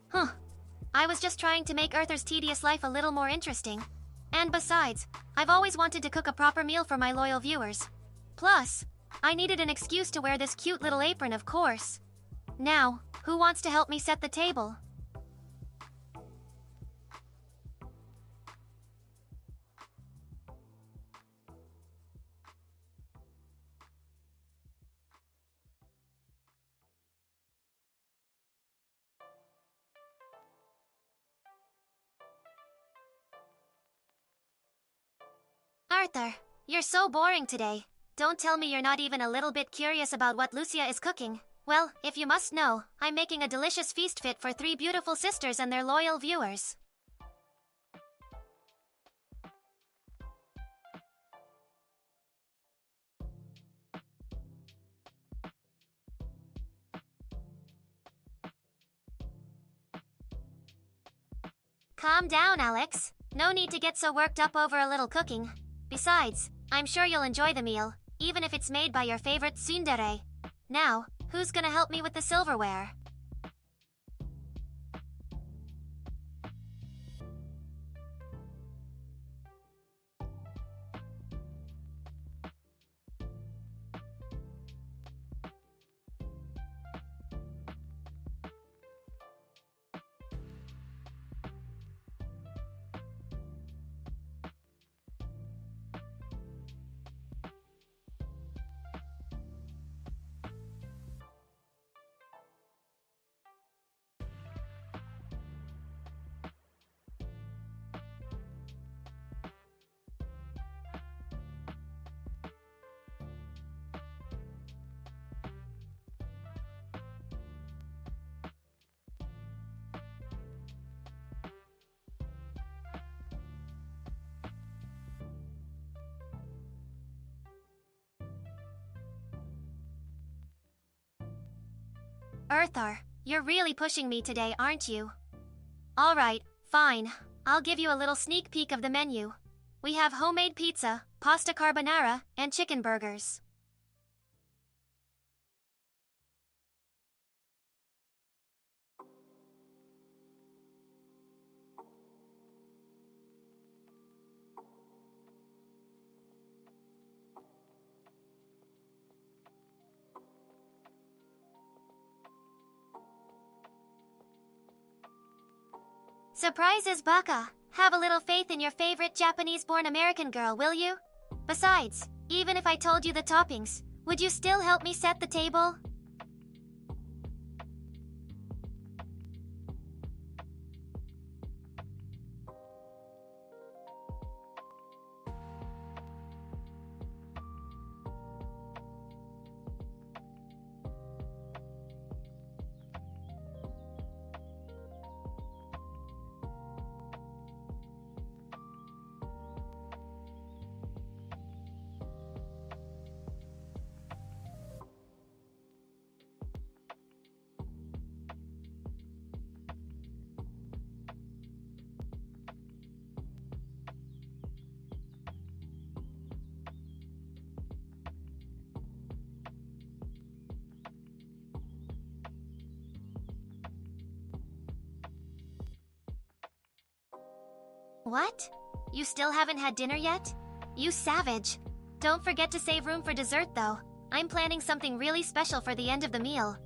Huh. I was just trying to make Erthar's tedious life a little more interesting. And besides, I've always wanted to cook a proper meal for my loyal viewers. Plus, I needed an excuse to wear this cute little apron, of course. Now, Who wants to help me set the table? Erthar, you're so boring today. Don't tell me you're not even a little bit curious about what Lucia is cooking. Well, if you must know, I'm making a delicious feast fit for 3 beautiful sisters and their loyal viewers. Calm down, Alex. No need to get so worked up over a little cooking. Besides, I'm sure you'll enjoy the meal, even if it's made by your favorite tsundere. Now, who's gonna help me with the silverware? Erthar, you're really pushing me today, aren't you? Alright, fine. I'll give you a little sneak peek of the menu. We have homemade pizza, pasta carbonara, and chicken burgers. Surprise is baka. Have a little faith in your favorite Japanese-born American girl, will you? Besides, even if I told you the toppings, would you still help me set the table? What? You still haven't had dinner yet? You savage. Don't forget to save room for dessert though. I'm planning something really special for the end of the meal.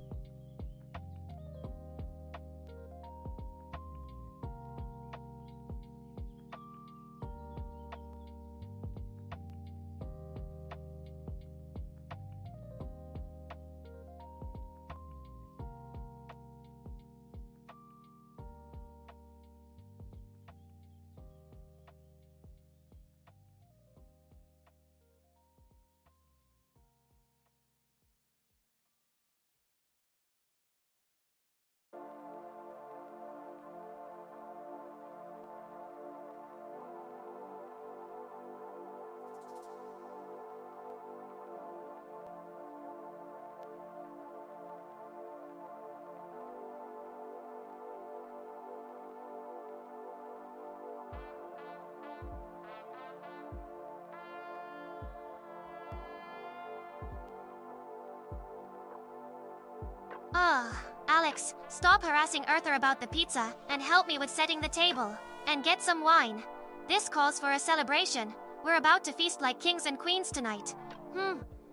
Alex, stop harassing Erthar about the pizza and help me with setting the table. And get some wine. This calls for a celebration. We're about to feast like kings and queens tonight.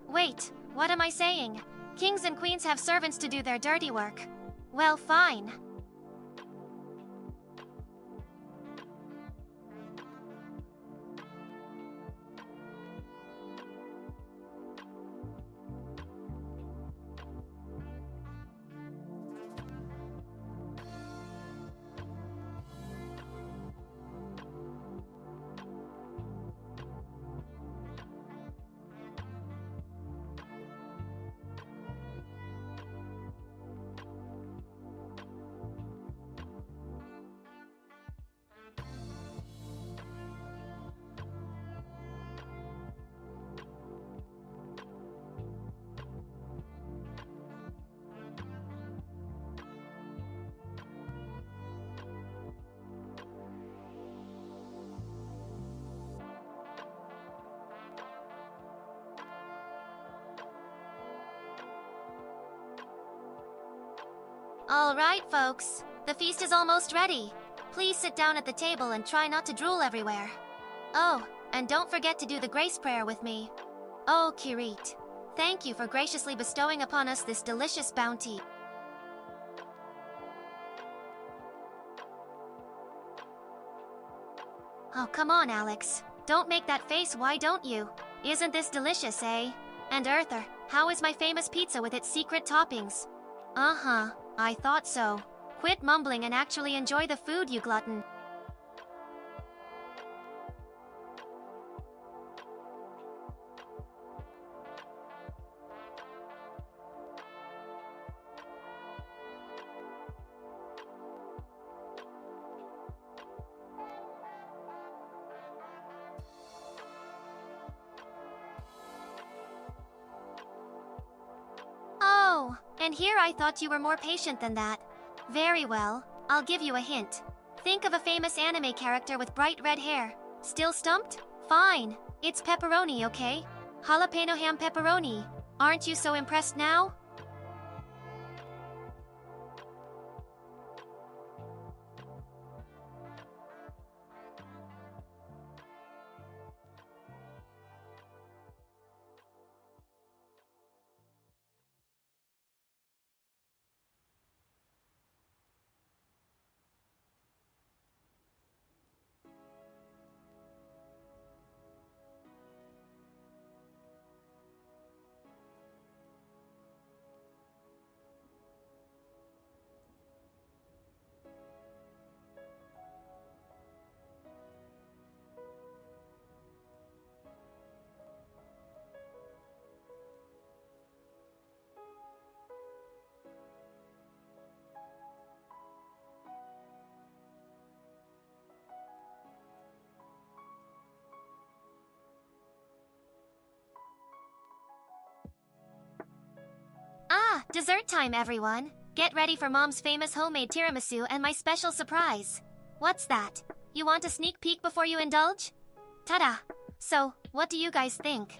Wait, what am I saying? Kings and queens have servants to do their dirty work. Well, fine. All right, folks. The feast is almost ready. Please sit down at the table and try not to drool everywhere. Oh, and don't forget to do the grace prayer with me. Oh, Kirit, thank you for graciously bestowing upon us this delicious bounty. Oh, come on, Alex. Don't make that face, why don't you? Isn't this delicious, eh? And Erthar, how is my famous pizza with its secret toppings? Uh-huh, I thought so. Quit mumbling and actually enjoy the food, you glutton. Oh, and here I thought you were more patient than that. Very well, I'll give you a hint. Think of a famous anime character with bright red hair. Still stumped? Fine. It's pepperoni, okay? Jalapeno ham pepperoni. Aren't you so impressed now? Ah, dessert time, everyone. Get ready for Mom's famous homemade tiramisu and my special surprise. What's that? You want a sneak peek before you indulge? Ta-da! So, what do you guys think?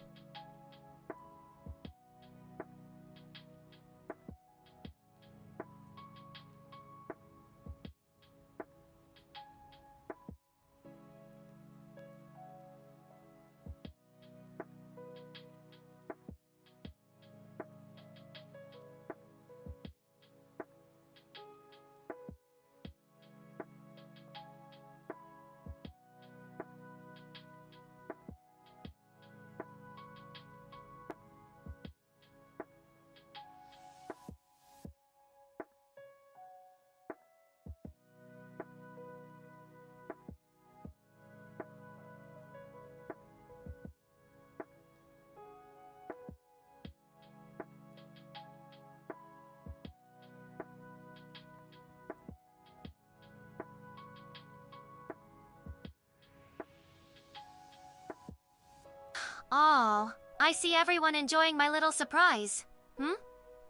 Oh, I see everyone enjoying my little surprise.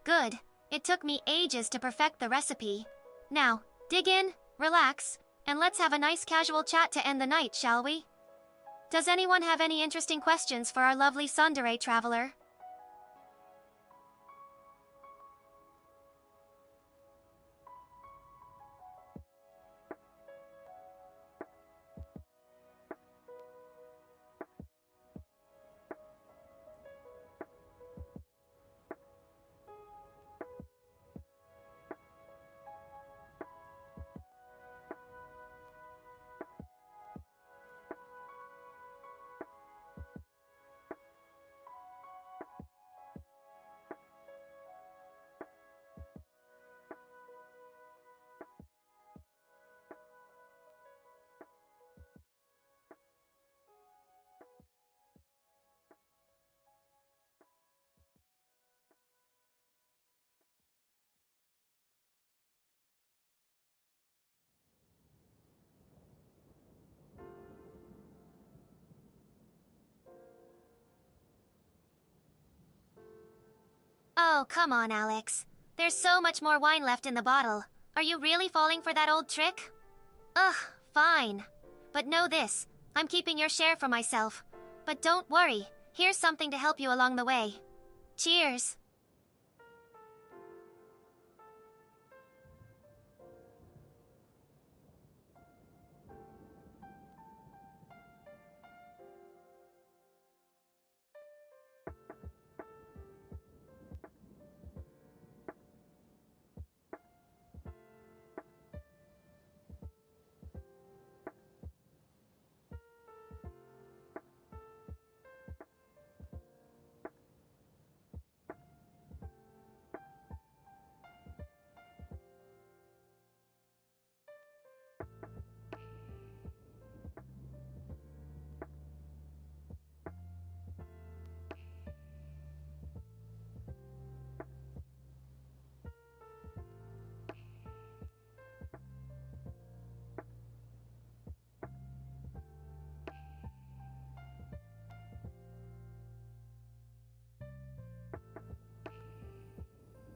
Good. It took me ages to perfect the recipe. Now, dig in, relax, and let's have a nice casual chat to end the night, shall we? Does anyone have any interesting questions for our lovely tsundere traveler? Oh, come on, Alex. There's so much more wine left in the bottle. Are you really falling for that old trick? Ugh, fine. But know this, I'm keeping your share for myself. But don't worry, here's something to help you along the way. Cheers!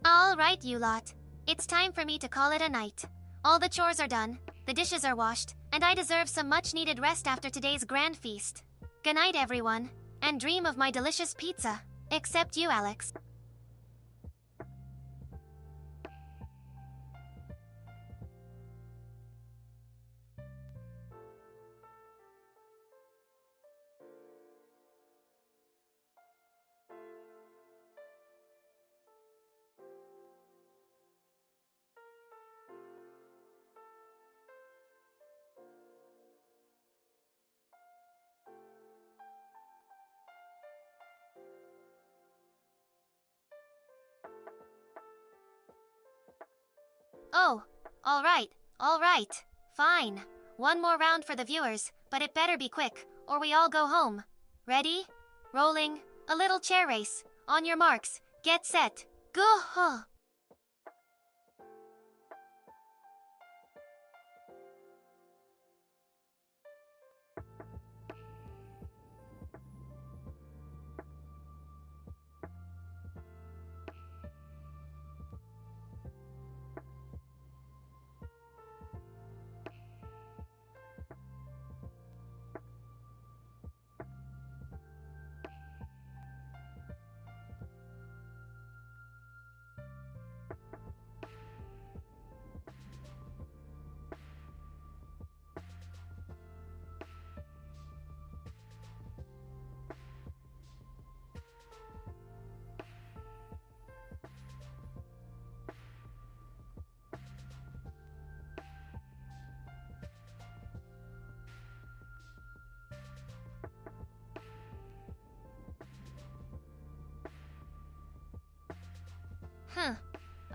All right, you lot. It's time for me to call it a night. All the chores are done, the dishes are washed, and I deserve some much-needed rest after today's grand feast. Good night, everyone, and dream of my delicious pizza. Except you, Alex. Oh, all right. Fine. One more round for the viewers, but it better be quick, or we all go home. Ready? Rolling. A little chair race. On your marks. Get set. Go!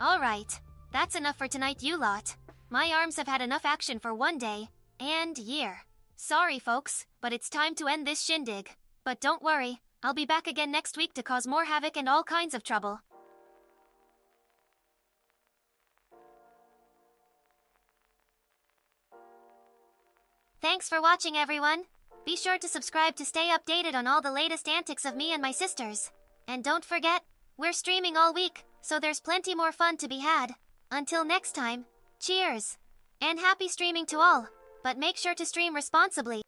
Alright. That's enough for tonight, you lot. My arms have had enough action for one day and year. Sorry, folks, but it's time to end this shindig. But don't worry, I'll be back again next week to cause more havoc and all kinds of trouble. Thanks for watching, everyone. Be sure to subscribe to stay updated on all the latest antics of me and my sisters. And don't forget, we're streaming all week, so there's plenty more fun to be had. Until next time, cheers! And happy streaming to all, but make sure to stream responsibly.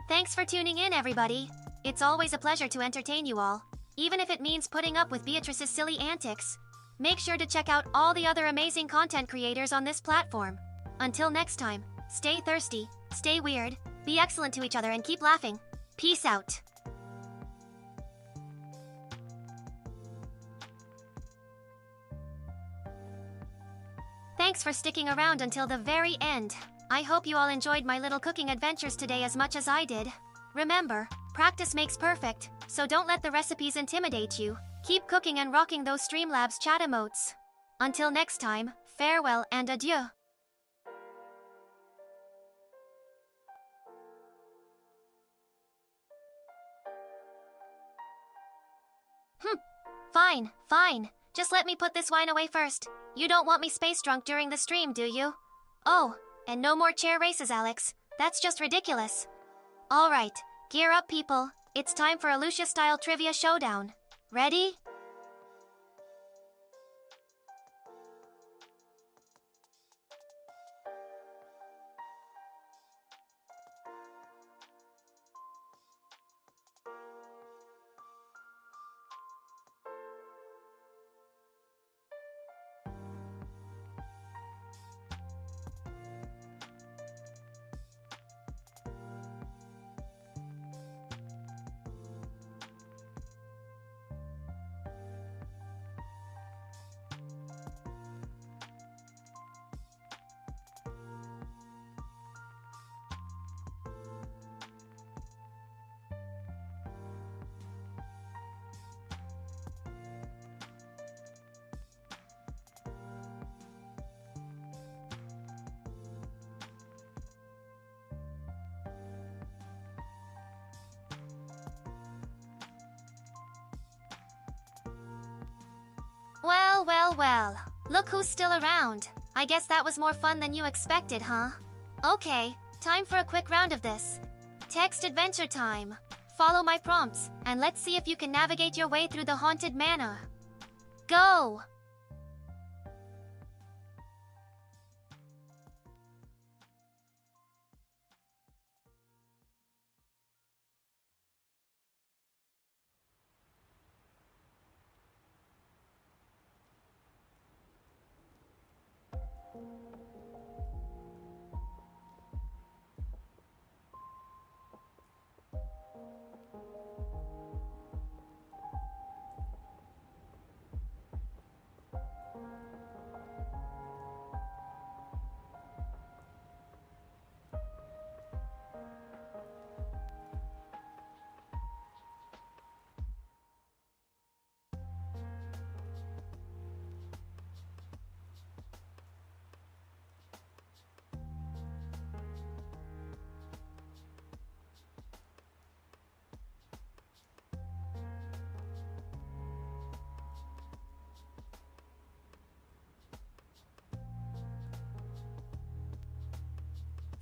Thanks for tuning in, everybody. It's always a pleasure to entertain you all. even if it means putting up with Beatrice's silly antics. Make sure to check out all the other amazing content creators on this platform. Until next time, stay thirsty, stay weird, be excellent to each other, and keep laughing. Peace out. Thanks for sticking around until the very end. I hope you all enjoyed my little cooking adventures today as much as I did. Remember, practice makes perfect, so don't let the recipes intimidate you. Keep cooking and rocking those Streamlabs chat emotes. Until next time, farewell and adieu. Fine. Just let me put this wine away first. You don't want me space drunk during the stream, do you? Oh, and no more chair races, Alex. That's just ridiculous. Alright, gear up, people. It's time for a Lucia-style trivia showdown. Ready? Well. Look who's still around. I guess that was more fun than you expected, huh? Okay, time for a quick round of this. Text adventure time. Follow my prompts, and let's see if you can navigate your way through the haunted manor. Go!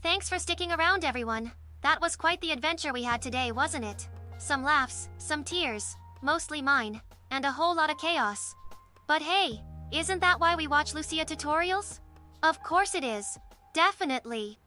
Thanks for sticking around, everyone. That was quite the adventure we had today, wasn't it? Some laughs, some tears, mostly mine, and a whole lot of chaos. But hey, isn't that why we watch Lucia tutorials? Of course it is. Definitely.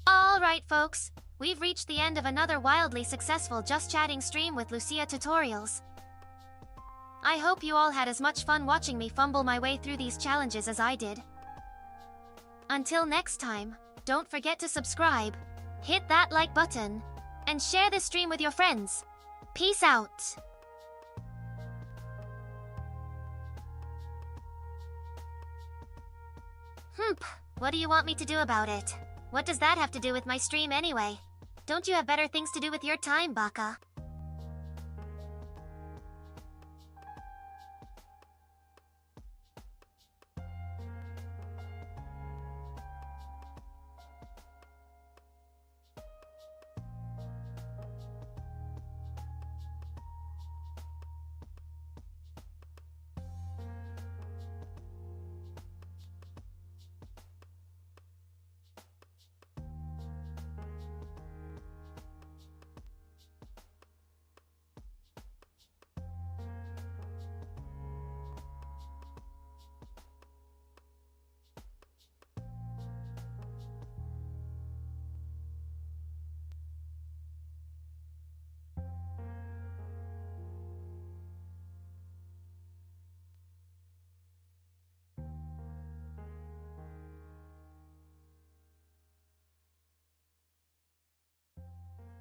Alright folks, we've reached the end of another wildly successful Just Chatting stream with Lucia tutorials. I hope you all had as much fun watching me fumble my way through these challenges as I did. Until next time, don't forget to subscribe, hit that like button, and share this stream with your friends. Peace out. What do you want me to do about it? What does that have to do with my stream anyway? Don't you have better things to do with your time, Baka?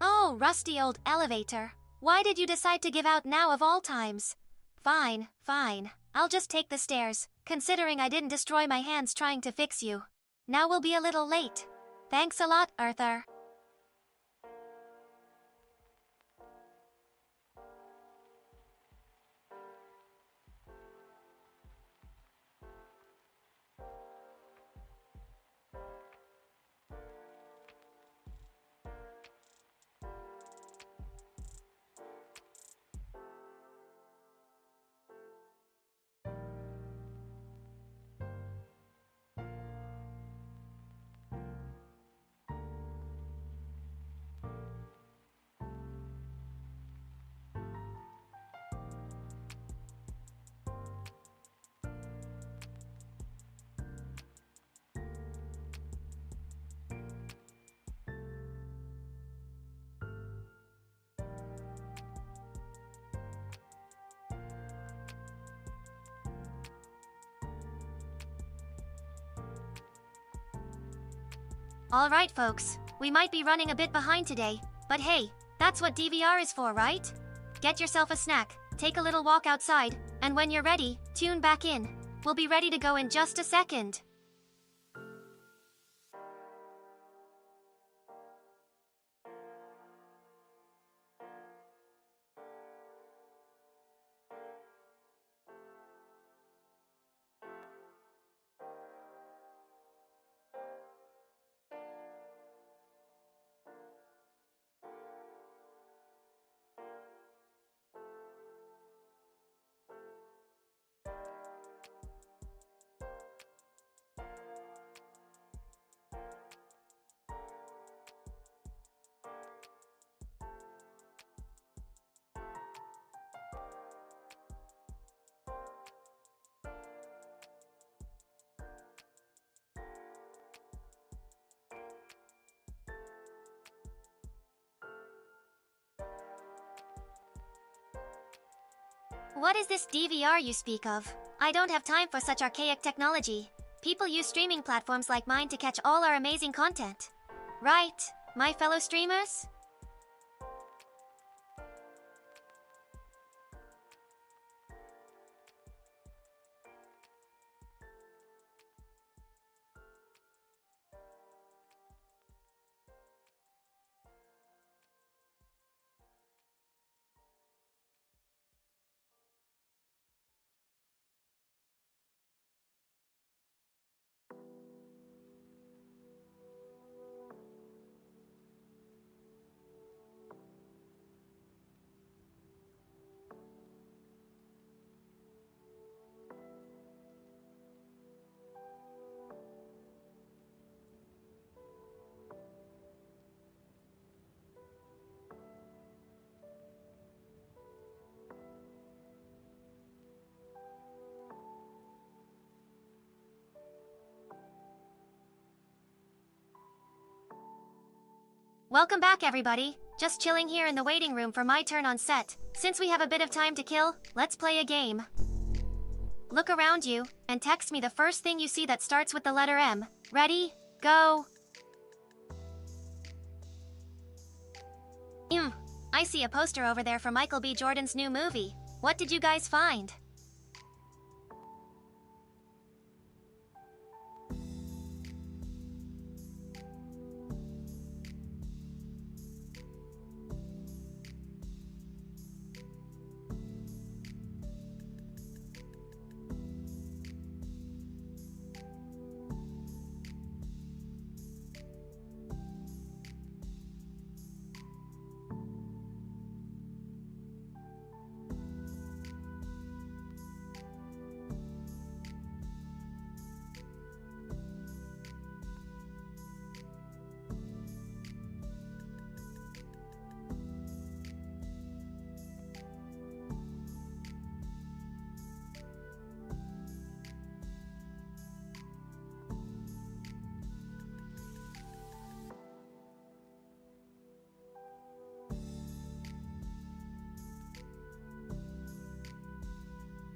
Oh, rusty old elevator. Why did you decide to give out now of all times? Fine. I'll just take the stairs, considering I didn't destroy my hands trying to fix you. Now we'll be a little late. Thanks a lot, Erthar. Alright folks, we might be running a bit behind today, but hey, that's what DVR is for, right? Get yourself a snack, take a little walk outside, and when you're ready, tune back in. We'll be ready to go in just a second. What is this DVR you speak of? I don't have time for such archaic technology. People use streaming platforms like mine to catch all our amazing content. Right, my fellow streamers? Welcome back, everybody. Just chilling here in the waiting room for my turn on set. Since we have a bit of time to kill, let's play a game. Look around you, and text me the first thing you see that starts with the letter M. Ready? Go! I see a poster over there for Michael B. Jordan's new movie. What did you guys find?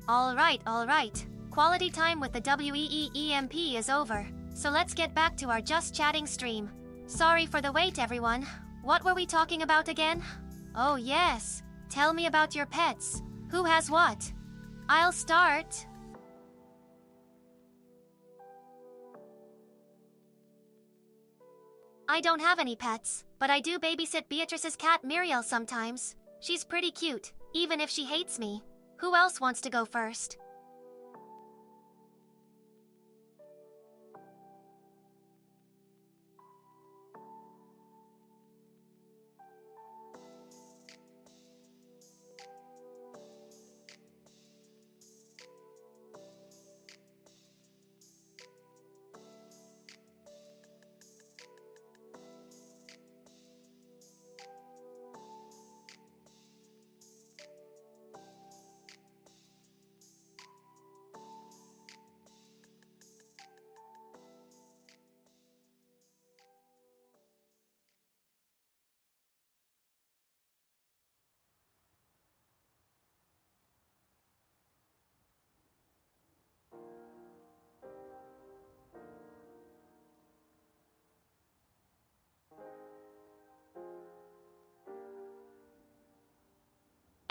Alright. Quality time with the WEEEMP is over, so let's get back to our Just Chatting stream. Sorry for the wait, everyone. What were we talking about again? Oh yes, tell me about your pets. Who has what? I'll start. I don't have any pets, but I do babysit Beatrice's cat Muriel sometimes. She's pretty cute, even if she hates me. Who else wants to go first?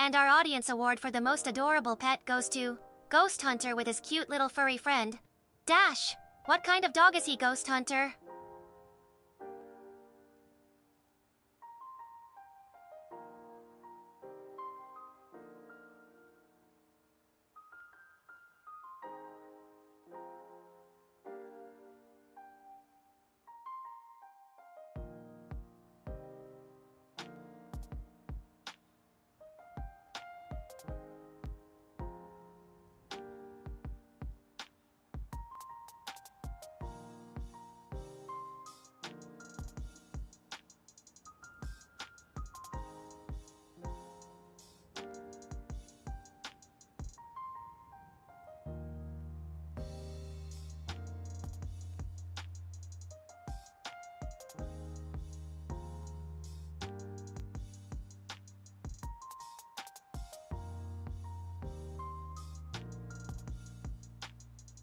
And our audience award for the most adorable pet goes to Ghost Hunter with his cute little furry friend. Dash! What kind of dog is he, Ghost Hunter?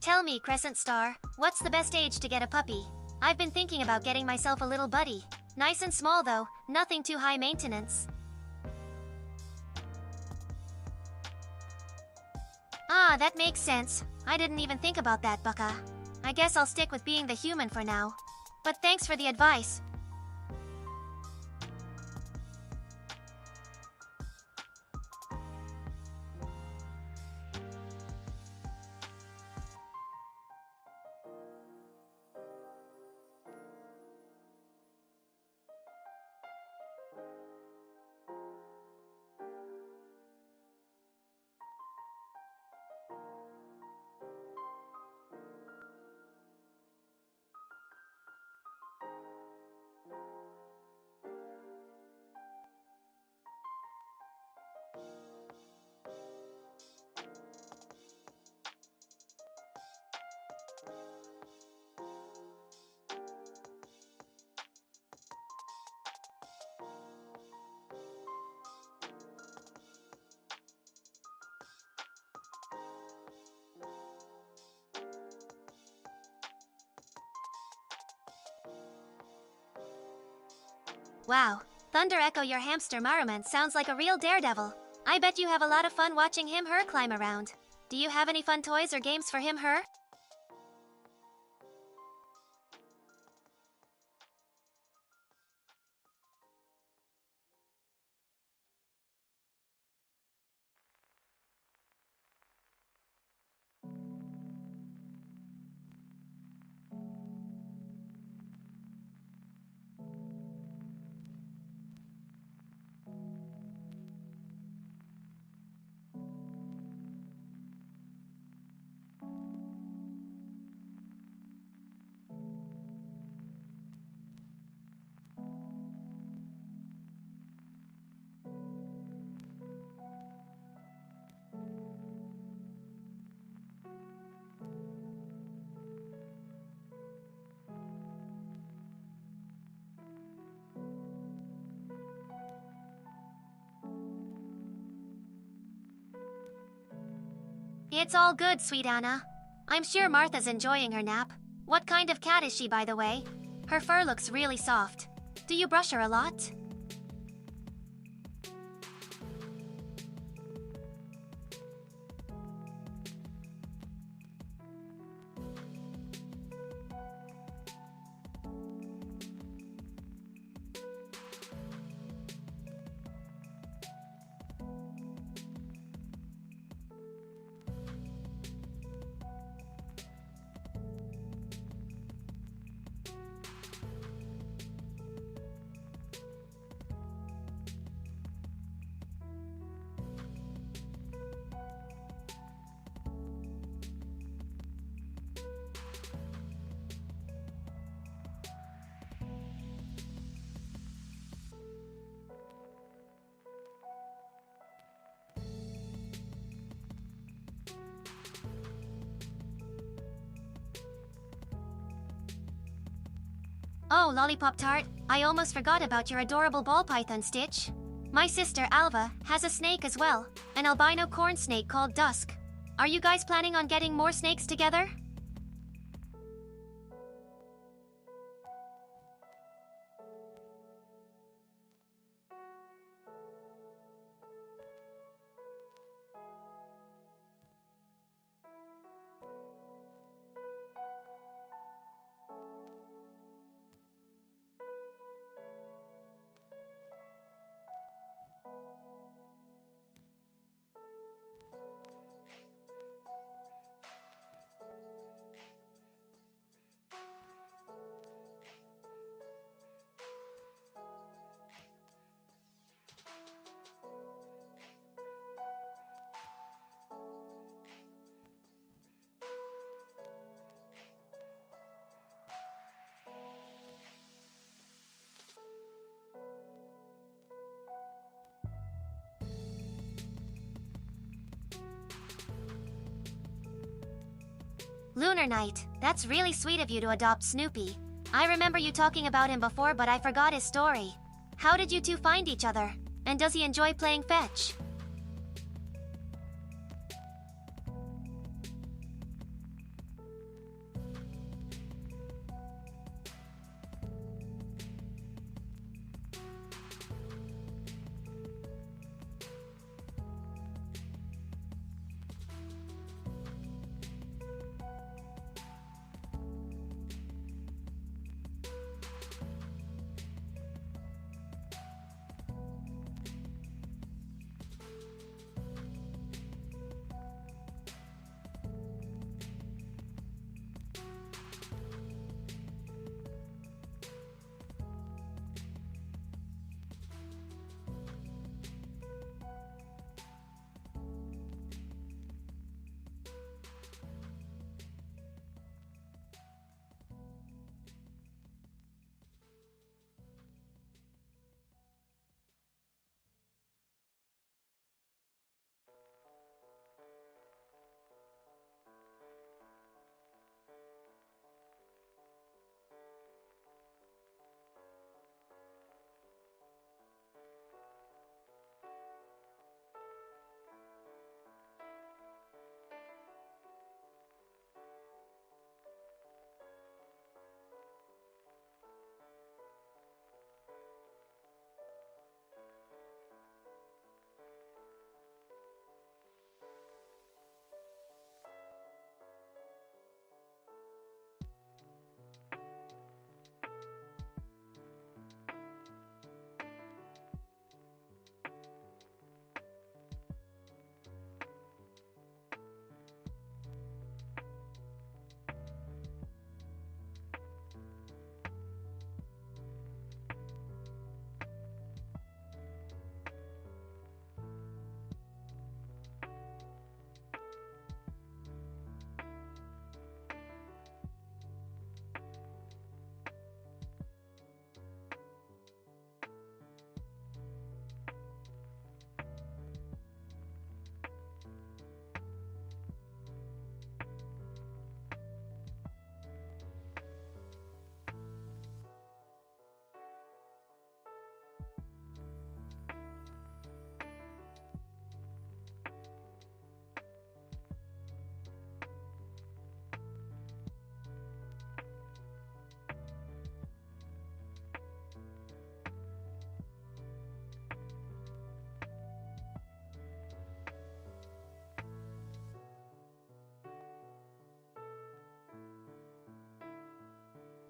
Tell me, Crescent Star, what's the best age to get a puppy? I've been thinking about getting myself a little buddy. Nice and small though, nothing too high maintenance. Ah, that makes sense. I didn't even think about that, Bucka. I guess I'll stick with being the human for now. But thanks for the advice. Wow, Thunder Echo, your hamster Maruman sounds like a real daredevil. I bet you have a lot of fun watching him/her climb around. Do you have any fun toys or games for him/her? It's all good, sweet Anna. I'm sure Martha's enjoying her nap. What kind of cat is she, by the way? Her fur looks really soft. Do you brush her a lot? Oh, Lollipop Tart, I almost forgot about your adorable ball python, Stitch. My sister, Alva, has a snake as well, an albino corn snake called Dusk. Are you guys planning on getting more snakes together? Lunar Knight, that's really sweet of you to adopt Snoopy. I remember you talking about him before, but I forgot his story. How did you two find each other? And does he enjoy playing fetch?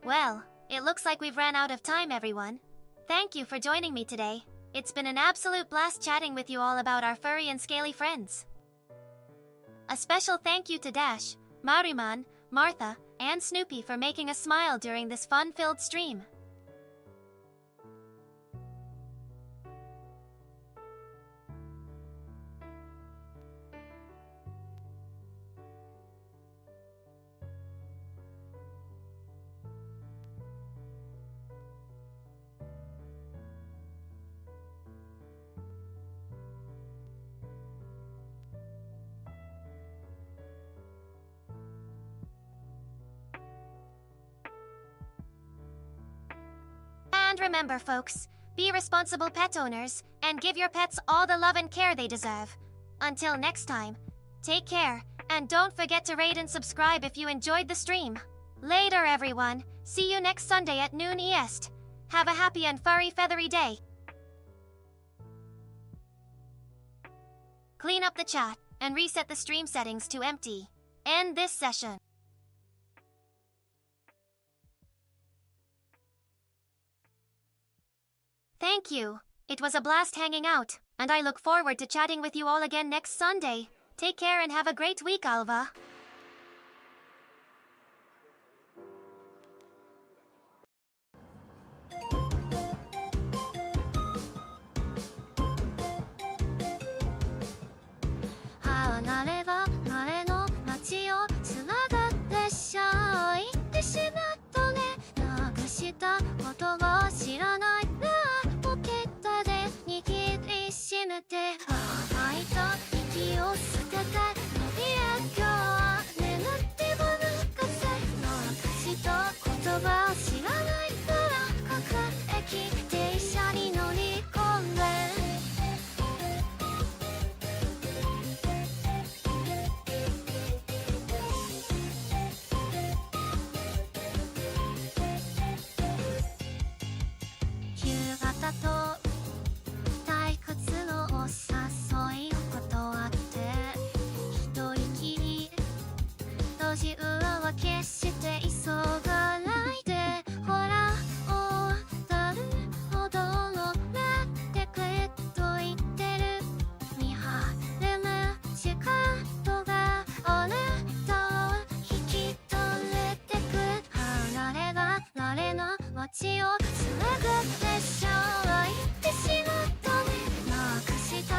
Well, it looks like we've ran out of time, everyone. Thank you for joining me today. It's been an absolute blast chatting with you all about our furry and scaly friends. A special thank you to Dash, Mariman, Martha, and Snoopy for making us smile during this fun-filled stream. And remember, folks, be responsible pet owners and give your pets all the love and care they deserve. Until next time, take care and don't forget to rate and subscribe if you enjoyed the stream. Later, everyone. See you next Sunday at noon EST. Have a happy and furry feathery day. Clean up the chat and reset the stream settings to empty. End this session. Thank you. It was a blast hanging out, and I look forward to chatting with you all again next Sunday. Take care and have a great week, Alva.